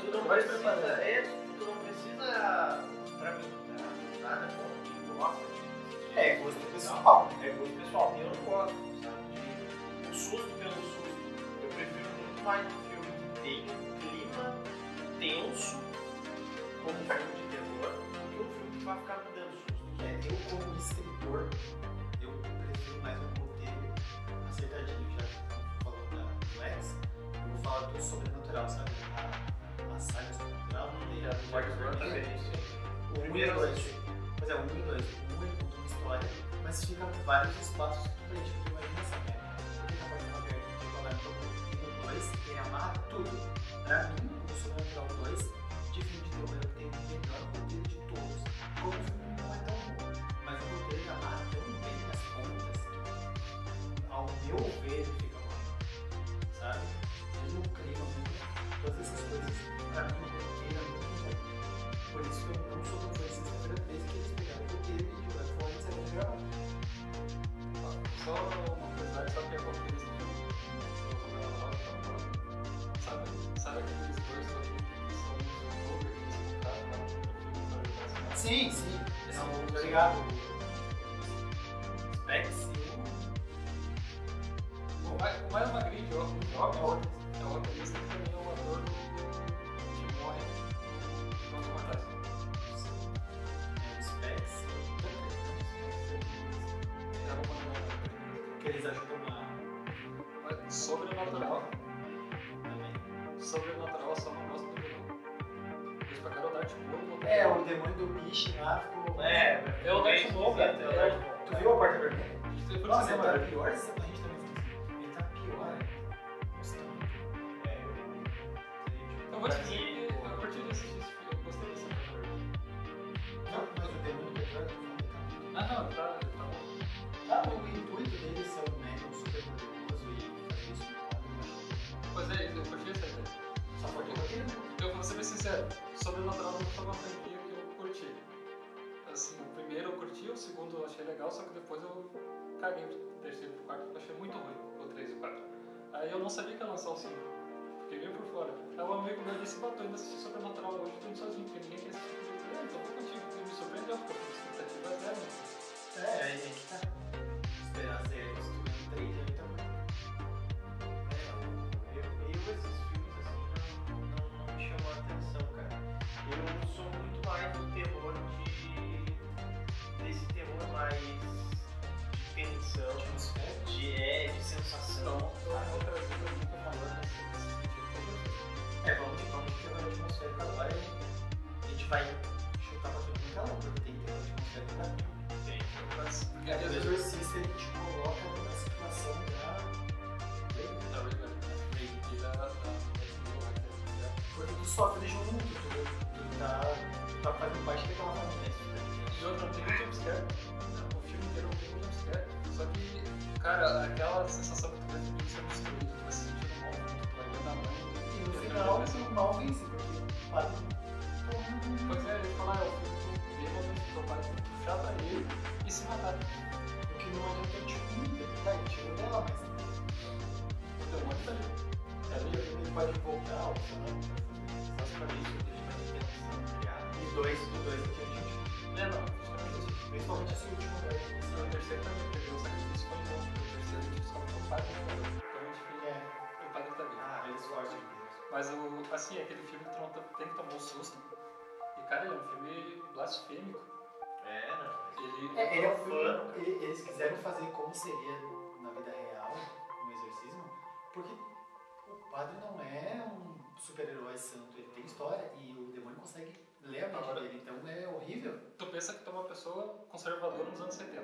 tudo, mas já sabe tudo. Tu não precisa, pra mim, nada como tipo, nossa, é gosto pessoal. É gosto pessoal. Eu não gosto, sabe? De um susto pelo susto. Eu prefiro muito mais um filme que tem um clima tenso, como um filme de terror, do que um filme que vai ficar me dando susto. Eu como escritor, eu prefiro mais um roteiro acertadinho, já que falou do X, eu vou falar do Sobrenatural, sabe? A saga Sobrenatural e a Quarto Vermelho. O 1 e o 2. Mas é o 1 e o 2. O 1 ele conta uma história, mas fica vários espaços que tu preenche com a tua imaginação, né? Porque tá fazendo uma pergunta de falar e no 2 ele amarra tudo. Pra mim, o Sobrenatural 2, de filme de terror, ele tem o melhor roteiro de todos. Como o filme não é tão bom, mas o roteiro ele amarra tão bem as pontas que, ao meu ver, ele fica bom. Sabe? Mesmo o clima, todas essas coisas, pra mim, o roteiro é muito bom. Por isso que eu não sou tão fã de Sexta-feira 13 que eles pegaram o roteiro e jogaram fora e saíram gravar. Só uma curiosidade, sabe o que é roteiro desse filme? Sabe aqueles dois que são os youtubers que eles compraram lá no filme? Sim, sim. Tá ligado? Specs e o mais magrinho de óculos, é o roteirista que também é o ator que morre nos mortais. Specs que eles ajudam a... Sobrenatural. Também. Sobrenatural só não gosta do vilão. Eles pagaram o Darth Maul. O demônio do bicho lá ficou... É o Darth Maul, cara. Tu viu a Porta Vermelha? Nossa, ele tá pior, a gente também fez. Ele tá pior. Nossa, tá vou te dizer que eu curti desse filme, eu gostei desse filme. Não, mas o demônio do Petróleo Ah, não, tá bom. o intuito dele ser um médium super poderoso e fazer isso no quadro, Pois é, eu curti essa ideia. só foi o roteiro. Eu vou ser bem sincero, Sobrenatural não foi uma franquia que eu curti. Assim, o primeiro eu curti, o segundo eu achei legal, só que depois eu caguei pro terceiro e pro quarto, eu achei muito ruim, o 3 e o 4. Aí eu não sabia que ia lançar o 5, fiquei bem por fora. Aí um amigo meu disse, batou ainda assistir Sobrenatural, hoje eu tô indo sozinho, porque ninguém quer assistir. Eu falei, então vou contigo, e me surpreendeu, porque eu fiz expectativas zero. Aí tem que estar. Esperar ser construído em 3 aí também. Esses filmes assim não me chamam a atenção, cara. Eu sou muito mais do terror desse terror mais de tensão, de sensação. Então eu vou trazer pra mim que eu falando nesse sentido. Vamos ter uma atmosfera agora e a gente vai chutar pra todo mundo calor, porque tem que ter uma atmosfera da vida. Porque E às o vezes exorcista ele te coloca numa situação porque tu sofre junto, tu tá fazendo parte daquela família. E outra, não tem um jumpscare. O filme inteiro não tem um jumpscare. Só que, cara, aquela sensação que tu vai sentir ser destruído, tu vai se sentindo mal, tu vai ver na mãe. E no final, o mal vence, porque o padre. Pois é, ele fala, o filme tu vê momentos que teu pai tem que puxar pra ele e se matar. O que não adianta a gente comida, tá? Ele tirou dela, mas. O demônio tá ali. Ele pode voltar, ou sei lá. Basicamente, o que a gente vai ter tensão criada. E dois que a gente. Não, Principalmente esse último, né? o terceiro também perdeu o sacrifício foi não. O terceiro a gente descobre que o padre não morreu. Então a gente fica. O padre tá ali. Eles forçam. Mas assim, aquele filme que tu não tem que tomar um susto. E cara, ele é um filme blasfêmico. Ele é um filme. Eles quiseram fazer como seria na vida real, um exorcismo, porque o padre não é um super-herói santo, ele tem história e o demônio consegue ler a mente dele, então é horrível. Tu pensa que tu é uma pessoa conservadora nos anos 70.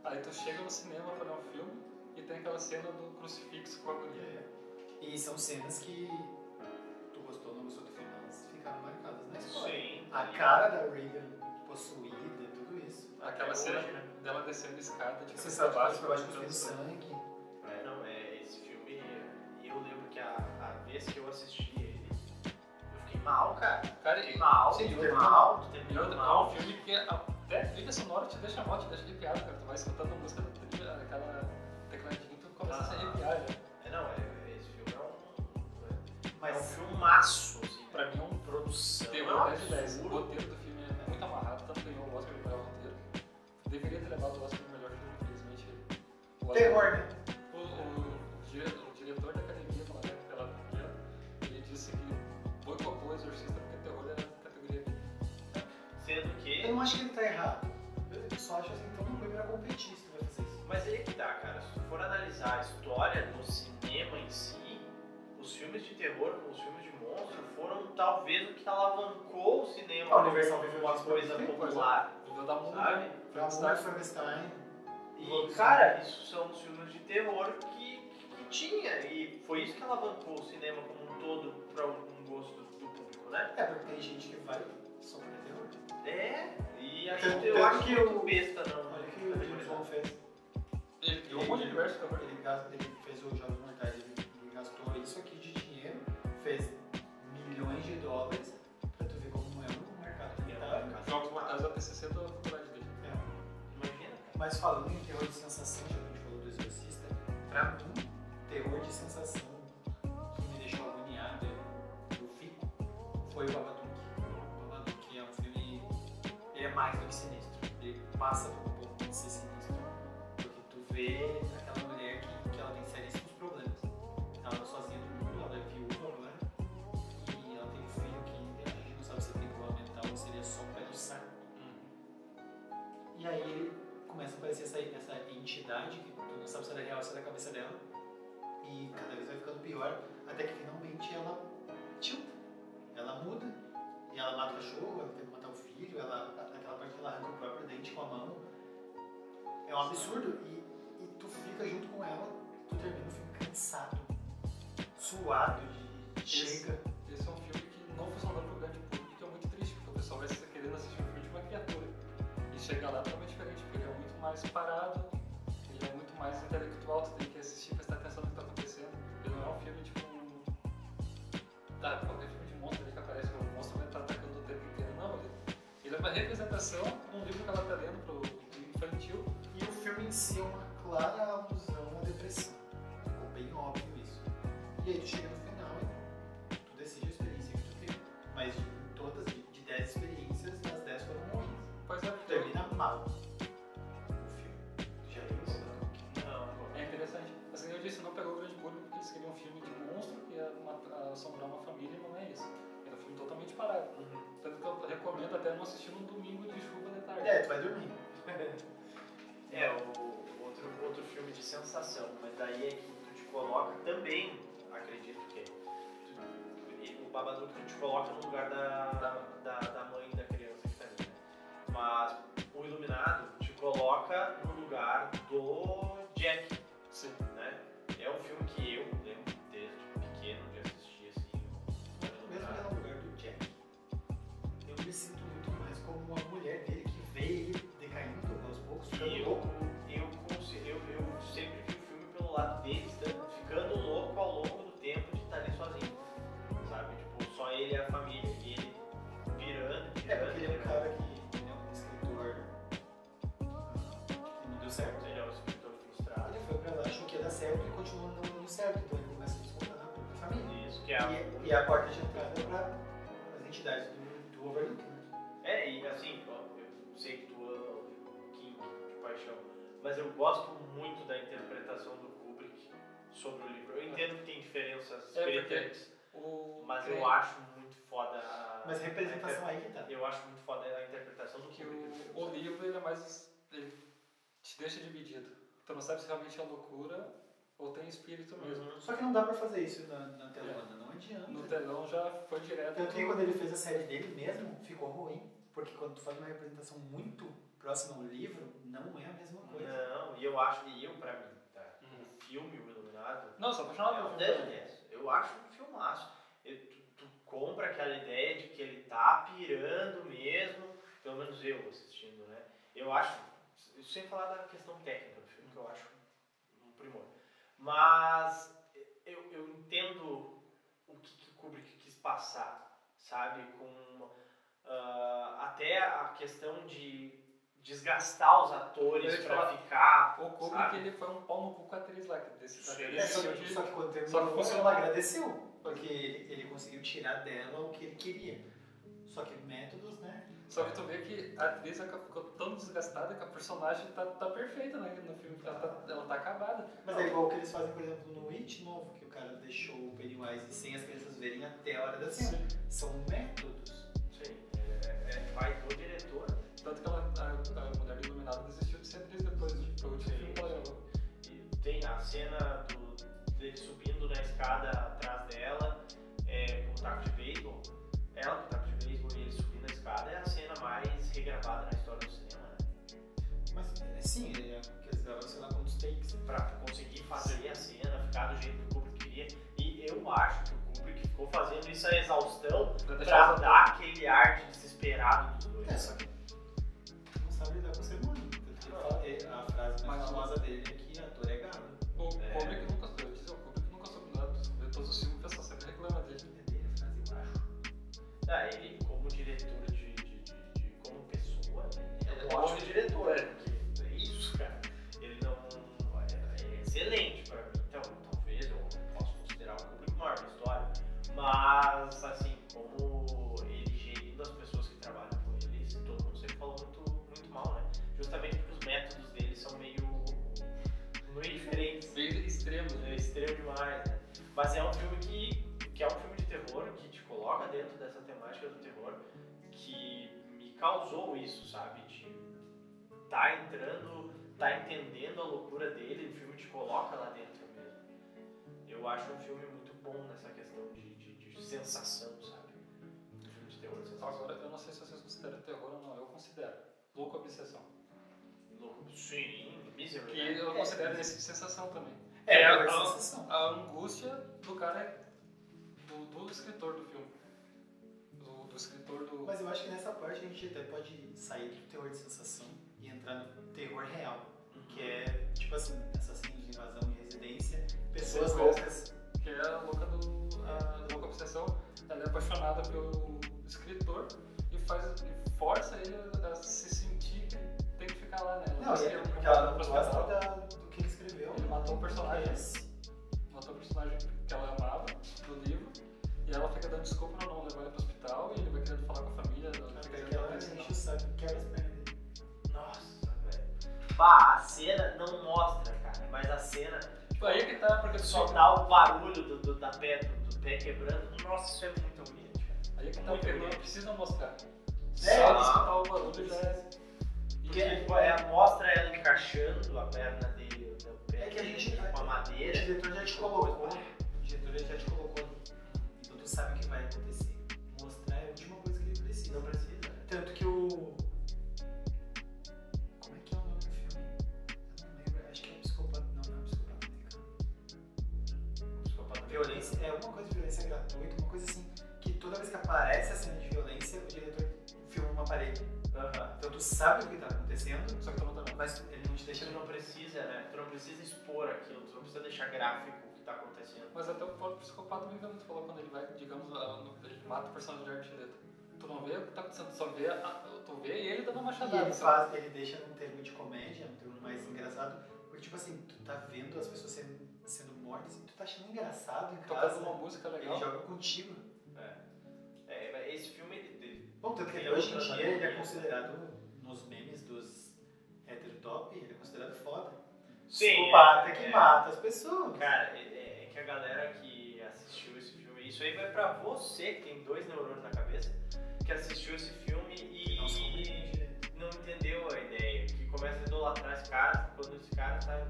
Aí tu chega no cinema pra ver um filme e tem aquela cena do crucifixo com a agonia. E são cenas que tu gostou ou não gostou do filme, elas ficaram marcadas na história. Sim. A cara da Reagan possuída, tudo isso. Aquela cena dela descendo a escada de Você cabeça sabe pra baixo, que baixo cuspindo cuspindo sangue. Esse filme, eu lembro que a vez que eu assisti ele, eu fiquei mal, cara. Cara, Fiquei mal, Sim, tu terminou mal, tu e terminou outra, é mal. um filme que até a trilha sonora te deixa mal, te deixa arrepiado, cara. Tu vai escutando a música da trilha, aquela tecladinha, tu começa a se arrepiar, né? Esse filme é um Mas filmaço, assim, Pra mim é um produção. terror 10 de 10. O absurdo. roteiro do filme é muito amarrado, tanto ganhou o Oscar pelo melhor roteiro. Deveria ter levado o Oscar pelo melhor filme, infelizmente. O Oscar- terror, né? O diretor da academia, pela ele disse que boicotou o Exorcista porque terror era categoria B. Sendo que... Eu não acho que ele tá errado. Eu só acho assim, então não foi pra competir se tu vai fazer isso. Mas aí que tá, cara. Se tu for analisar a história do cinema em si, os filmes de terror com os filmes de monstro foram talvez o que alavancou o cinema A Universal como viveu uma isso coisa por muito tempo, popular. Viveu da música, Sabe? Frankenstein. E, cara, isso são os filmes de terror que tinha. E foi isso que alavancou o cinema como um todo para um gosto do público, né? É, porque tem gente que vai só pra terror. E Tanto eu acho que muito o- besta não. Olha o que o James Bond fez. Ele criou um monte de universo de terror. Ele fez o Jogos Mortais, ele gastou isso aqui de dinheiro, fez milhões de dólares pra tu ver como é o mercado que tá. Jogos Mortais é o TCC da faculdade dele. Imagina, cara. Mas falando em terror de sensação, já que a gente falou do Exorcista, pra mim, terror de sensação que me deixou agoniado, eu fico, foi o Babadook. O Babadook é um filme, ele é mais do que sinistro, ele passa por um ponto de ser sinistro, porque tu vê aquela mulher que ela tem seríssimos problemas. Ela tá sozinha no mundo, ela é viúva agora, e ela tem um filho que a gente não sabe se tem problema mental ou se ele é só pé do saco. E aí ele começa a aparecer essa entidade que tu não sabe se ela é real ou se é da cabeça dela. E cada vez vai ficando pior, até que finalmente ela tilta. Ela muda. E ela mata o cachorro, ela tenta matar o filho, aquela parte que ela arranca o próprio dente com a mão. É um absurdo. E tu fica junto com ela, tu termina o filme cansado, suado, chega. Esse é um funcionando pro grande público, que é muito triste, porque o pessoal vai querendo assistir um filme de uma criatura. E chegar lá é totalmente diferente, porque ele é muito mais parado, ele é muito mais intelectual, tu tem que assistir, prestar atenção no que tá acontecendo. Ele não é um filme tipo. Qualquer filme de monstro ali que aparece, o monstro vai estar atacando o tempo inteiro. Não, ele é uma representação de um livro que ela tá lendo pro infantil. E o filme em si é uma clara alusão à depressão. Ficou bem óbvio isso. E aí tu chega no final e tu decide a experiência que tu teve. Mas de todas, de 10 experiências, as 10 foram ruins. Pois é, Termina mal o filme. Tu já viu isso? Não. É interessante. Assim, eu disse, não pegou o grande público porque eles queriam um filme de monstro que ia assombrar uma família, e não é isso. É um filme totalmente parado. Tanto que eu recomendo até não assistir num domingo de chuva de tarde. Tu vai dormir. O outro filme de sensação, mas daí é que tu te coloca também, acredito que o Babadook tu te coloca no lugar da mãe da criança que tá ali, né? Mas o Iluminado te coloca no lugar do Jack. Sim. Né? É um filme que eu lembro desde pequeno de assistir assim. Mesmo no lugar do Jack, eu me sinto muito mais como a mulher dele que vê ele decaindo aos poucos, ficando louco. Eu sempre vi o filme pelo lado dele, ficando louco ao longo do tempo de estar ali sozinho. Sabe? Tipo, só ele e a família. E ele virando. Porque ele é um cara que ele é um escritor que não deu certo. Ele é um escritor frustrado. Ele foi pra lá, achou que ia dar certo e continuou não dando certo. Então ele começa a descontar na própria família. Isso, que é E é a porta de entrada para as entidades do Overlook. Né? E assim, eu sei que tu ama o King de paixão, mas eu gosto muito da interpretação do Kubrick sobre o livro. Eu entendo que tem diferenças gritantes, mas eu acho muito foda Mas a representação aí que tá. Eu acho muito foda a interpretação do Que Kubrick. o livro ele é mais. Ele te deixa dividido. Tu não sabe se realmente é loucura ou tem espírito mesmo. Só que não dá pra fazer isso na telona, não adianta. No telão já foi direto. Tanto que quando ele fez a série dele mesmo, ficou ruim. Porque quando tu faz uma representação muito próxima ao livro, não é a mesma coisa. Não, e eu acho, pra mim, tá? O filme, O Iluminado, Não, sou apaixonado pelo é um 10 de 10. Eu acho um filmaço. Tu compra aquela ideia de que ele tá pirando mesmo, pelo menos eu assistindo, né? Eu acho, sem falar da questão técnica do filme, que eu acho um primor. Mas eu entendo o que o Kubrick quis passar, sabe? Com até a questão de desgastar os atores pra ficar. O Kubrick ele foi um pau no cu com a atriz lá. Só que quando terminou, ela agradeceu. Porque ele conseguiu tirar dela o que ele queria. Só que métodos, né? Só que tu vê que a atriz ficou tão desgastada que a personagem tá perfeita, né? No filme, ela tá acabada. Mas é igual o que eles fazem, por exemplo, no It novo, que o cara deixou o Pennywise sem as crianças verem até a hora da cena. São métodos. Sim, vai do diretor. Tanto que a mulher do Iluminado desistiu de ser atriz depois do último filme que ela gravou. E tem a cena dele subindo na escada atrás dela com o taco de beisebol. Ela com o taco de beisebol e ele subindo na escada é a cena mais regravada na história do cinema, né? Mas sim, que eles gravaram, sei lá, quantos takes. Pra conseguir fazer a cena, ficar do jeito que o Kubrick queria. E eu acho que o Kubrick ficou fazendo isso a exaustão pra dar aquele ar de desesperado dos dois. Só que não sabe lidar com o ser humano. A frase mais famosa dele é que ator é gado. O Kubrick nunca soube nada. Vê todos os filmes, o pessoal sempre reclama dele. É dele a frase, eu acho. Ele como diretor como pessoa, ele é um ótimo diretor. Porque é isso, cara. Ele não é excelente pra mim. Então, talvez eu possa considerar o Kubrick o maior da história. Mas, assim, como ele gerindo as pessoas que trabalham com ele, todo mundo sempre falou muito mal, né? Justamente porque os métodos dele são meio diferentes. Meio extremos, né? É extremo demais, né? Mas é um filme que é um filme de terror, que te coloca dentro dessa temática do terror, que me causou isso, sabe? De tá entendendo a loucura dele, o filme te coloca lá dentro mesmo. Eu acho um filme muito bom nessa questão de sensação, sabe? Um filme de terror, sensação. Agora, eu não sei se vocês consideram terror ou não, eu considero. Louco Obsessão. Sim, Misery. Que eu considero esse de sensação também. Sensação. A angústia do cara, do escritor do filme. do escritor do... Mas eu acho que nessa parte a gente até pode sair do terror de sensação e entrar no terror real. Que é, tipo assim, assassinos de invasão em residência, pessoas loucas. Que é a louca a louca obsessão. Ela é apaixonada pelo escritor e força ele a se sentir que tem que ficar lá, né? Não, porque ela não gosta do que ele escreveu. Ele matou o personagem. Matou o personagem que ela amava do livro. E ela fica dando desculpa pra não levar ele pro hospital. E ele vai querendo falar com a família. Porque ela enche o saco e quebra as pernas dele. Nossa, velho. Bah, a cena não mostra, cara. Mas a cena... Tipo, aí que tá, porque só dá o barulho do pé quebrando. Nossa, isso é muito bonito, cara. Aí que tá, muito porque não bonito. precisa mostrar. Só escutar o barulho já é... Porque mostra ela encaixando a perna dele, o pé que a gente, com a madeira. O diretor já te colocou. Então tu sabe o que vai acontecer. Mostrar é a última coisa que ele precisa. Não precisa. Tanto que o... Como é que é o nome do filme? Eu não lembro. Acho que é o Psicopata. Não é o Psicopata Americano. Psicopata Violência. É alguma coisa de violência gratuita, uma coisa assim. Que toda vez que aparece a cena de violência, o diretor filma uma parede. Então tu sabe o que tá acontecendo, Só que tu não tá vendo. mas ele não te deixa... Tu não precisa, né? Tu não precisa expor aquilo, tu não precisa deixar gráfico o que tá acontecendo. Mas até o próprio psicopata me engano, tu falou quando ele vai, digamos, ele mata o personagem de artilheiro. Tu não vê o que tá acontecendo, tu só vê, tu vê ele dando uma machadada. E ele deixa num termo de comédia, um termo mais engraçado, porque tipo assim, tu tá vendo as pessoas sendo mortas e tu tá achando engraçado em casa. Tocando uma música legal. Ele joga contigo. Esse filme... Bom, tanto que hoje em dia ele é considerado, nos memes dos heterotop, ele é considerado foda. Sim, psicopata que mata as pessoas. Cara, é que a galera que assistiu esse filme, isso aí vai pra você que tem 2 neurônios na cabeça, que assistiu esse filme e não entendeu a ideia, que começa a idolatrar esse cara, quando esse cara tá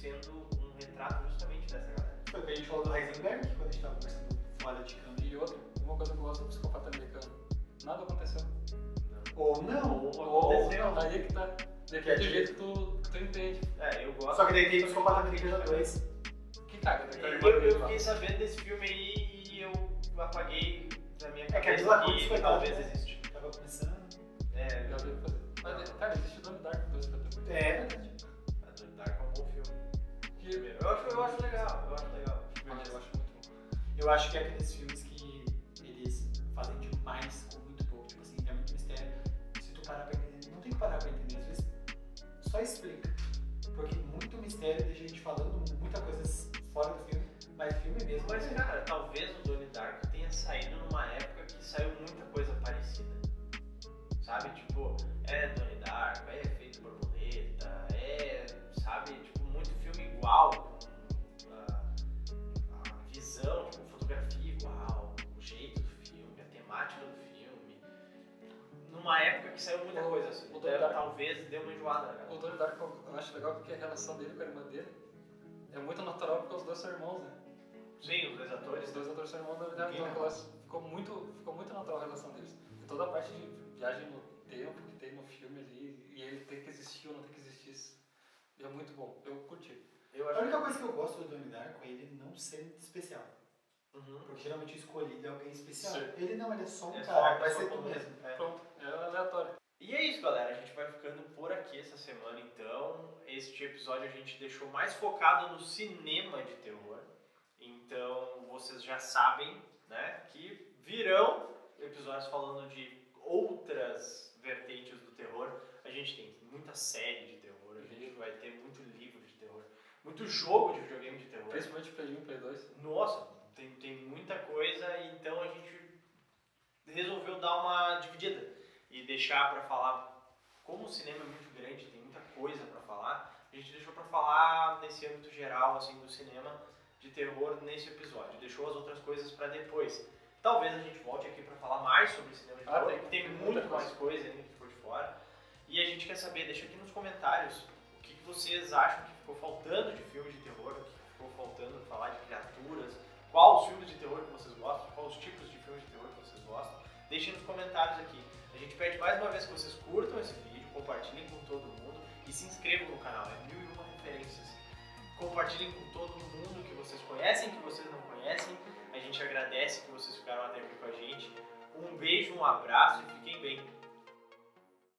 sendo um retrato justamente dessa galera. Foi o que a gente falou do Heisenberg, quando a gente tava conversando fora de câmera. E outra, uma coisa que eu gosto do psicopata americano, nada aconteceu. Ou não, Ou aconteceu. aí que tá, depende do jeito que tu entende. Eu gosto. Só que daí tem o Psicopata Americano 2. Que caga, né? Eu fiquei sabendo desse filme aí e eu apaguei da minha cabeça que talvez existe. Tava começando. Já vi fazer. Mas, cara, existe o Donnie Dark 2 pra ter muito. A Donnie Dark é um bom filme. Eu acho legal, eu acho Eu acho muito bom. Eu acho que é aqueles filmes que eles fazem demais com muito pouco. Tipo assim, é muito mistério. Se tu parar pra entender, não tem que parar pra entender, às vezes só explica. Porque muito mistério deixa a gente falando muita coisa fora do filme, mas filme mesmo. Mas, cara, talvez o Donnie Dark tenha saído numa época que saiu muita coisa parecida. Sabe? Tipo, Donnie Dark, Efeito Borboleta, sabe? Tipo, muito filme igual, com a visão, tipo, fotografia igual, o jeito do filme, a temática do filme. Numa época que saiu muita coisa assim. Talvez deu uma enjoada, né? O Donnie Dark eu acho legal porque a relação dele com a irmã dele é muito natural porque os dois são irmãos, né? Sim, os 2 atores. Os 2 atores são irmãos, então ficou muito natural a relação deles. E toda a parte de viagem no tempo que tem no filme ali, e ele tem que existir ou não tem que existir, é muito bom. Eu curti. A única coisa que eu gosto do Donnie Darko é ele não ser especial. Porque geralmente o escolhido é alguém especial. Sim. Ele não, ele é só um cara, vai ser tu mesmo. Pronto, é aleatório. E é isso, galera. A gente vai ficando por aqui essa semana, então. Este episódio a gente deixou mais focado no cinema de terror. Então, vocês já sabem, né, que virão episódios falando de outras vertentes do terror. A gente tem muita série de terror, a gente vai ter muito livro de terror, muito jogo de videogame de terror. Principalmente Play 1, Play 2. Nossa, tem muita coisa, então a gente resolveu dar uma dividida e deixar pra falar, como o cinema é muito grande, tem muita coisa pra falar, a gente deixou pra falar nesse âmbito geral, assim, do cinema de terror nesse episódio, deixou as outras coisas pra depois. Talvez a gente volte aqui pra falar mais sobre cinema de terror, porque tem muito mais coisa ainda que ficou de fora. E a gente quer saber, deixa aqui nos comentários o que vocês acham que ficou faltando de filme de terror, o que ficou faltando falar de criaturas, quais os filmes de terror que vocês gostam, quais os tipos de filmes de terror que vocês gostam. Deixem nos comentários aqui. A gente pede mais uma vez que vocês curtam esse vídeo, compartilhem com todo mundo e se inscrevam no canal, é 1001 referências. Compartilhem com todo mundo que vocês conhecem, que vocês não conhecem. A gente agradece que vocês ficaram até aqui com a gente. Um beijo, um abraço e fiquem bem.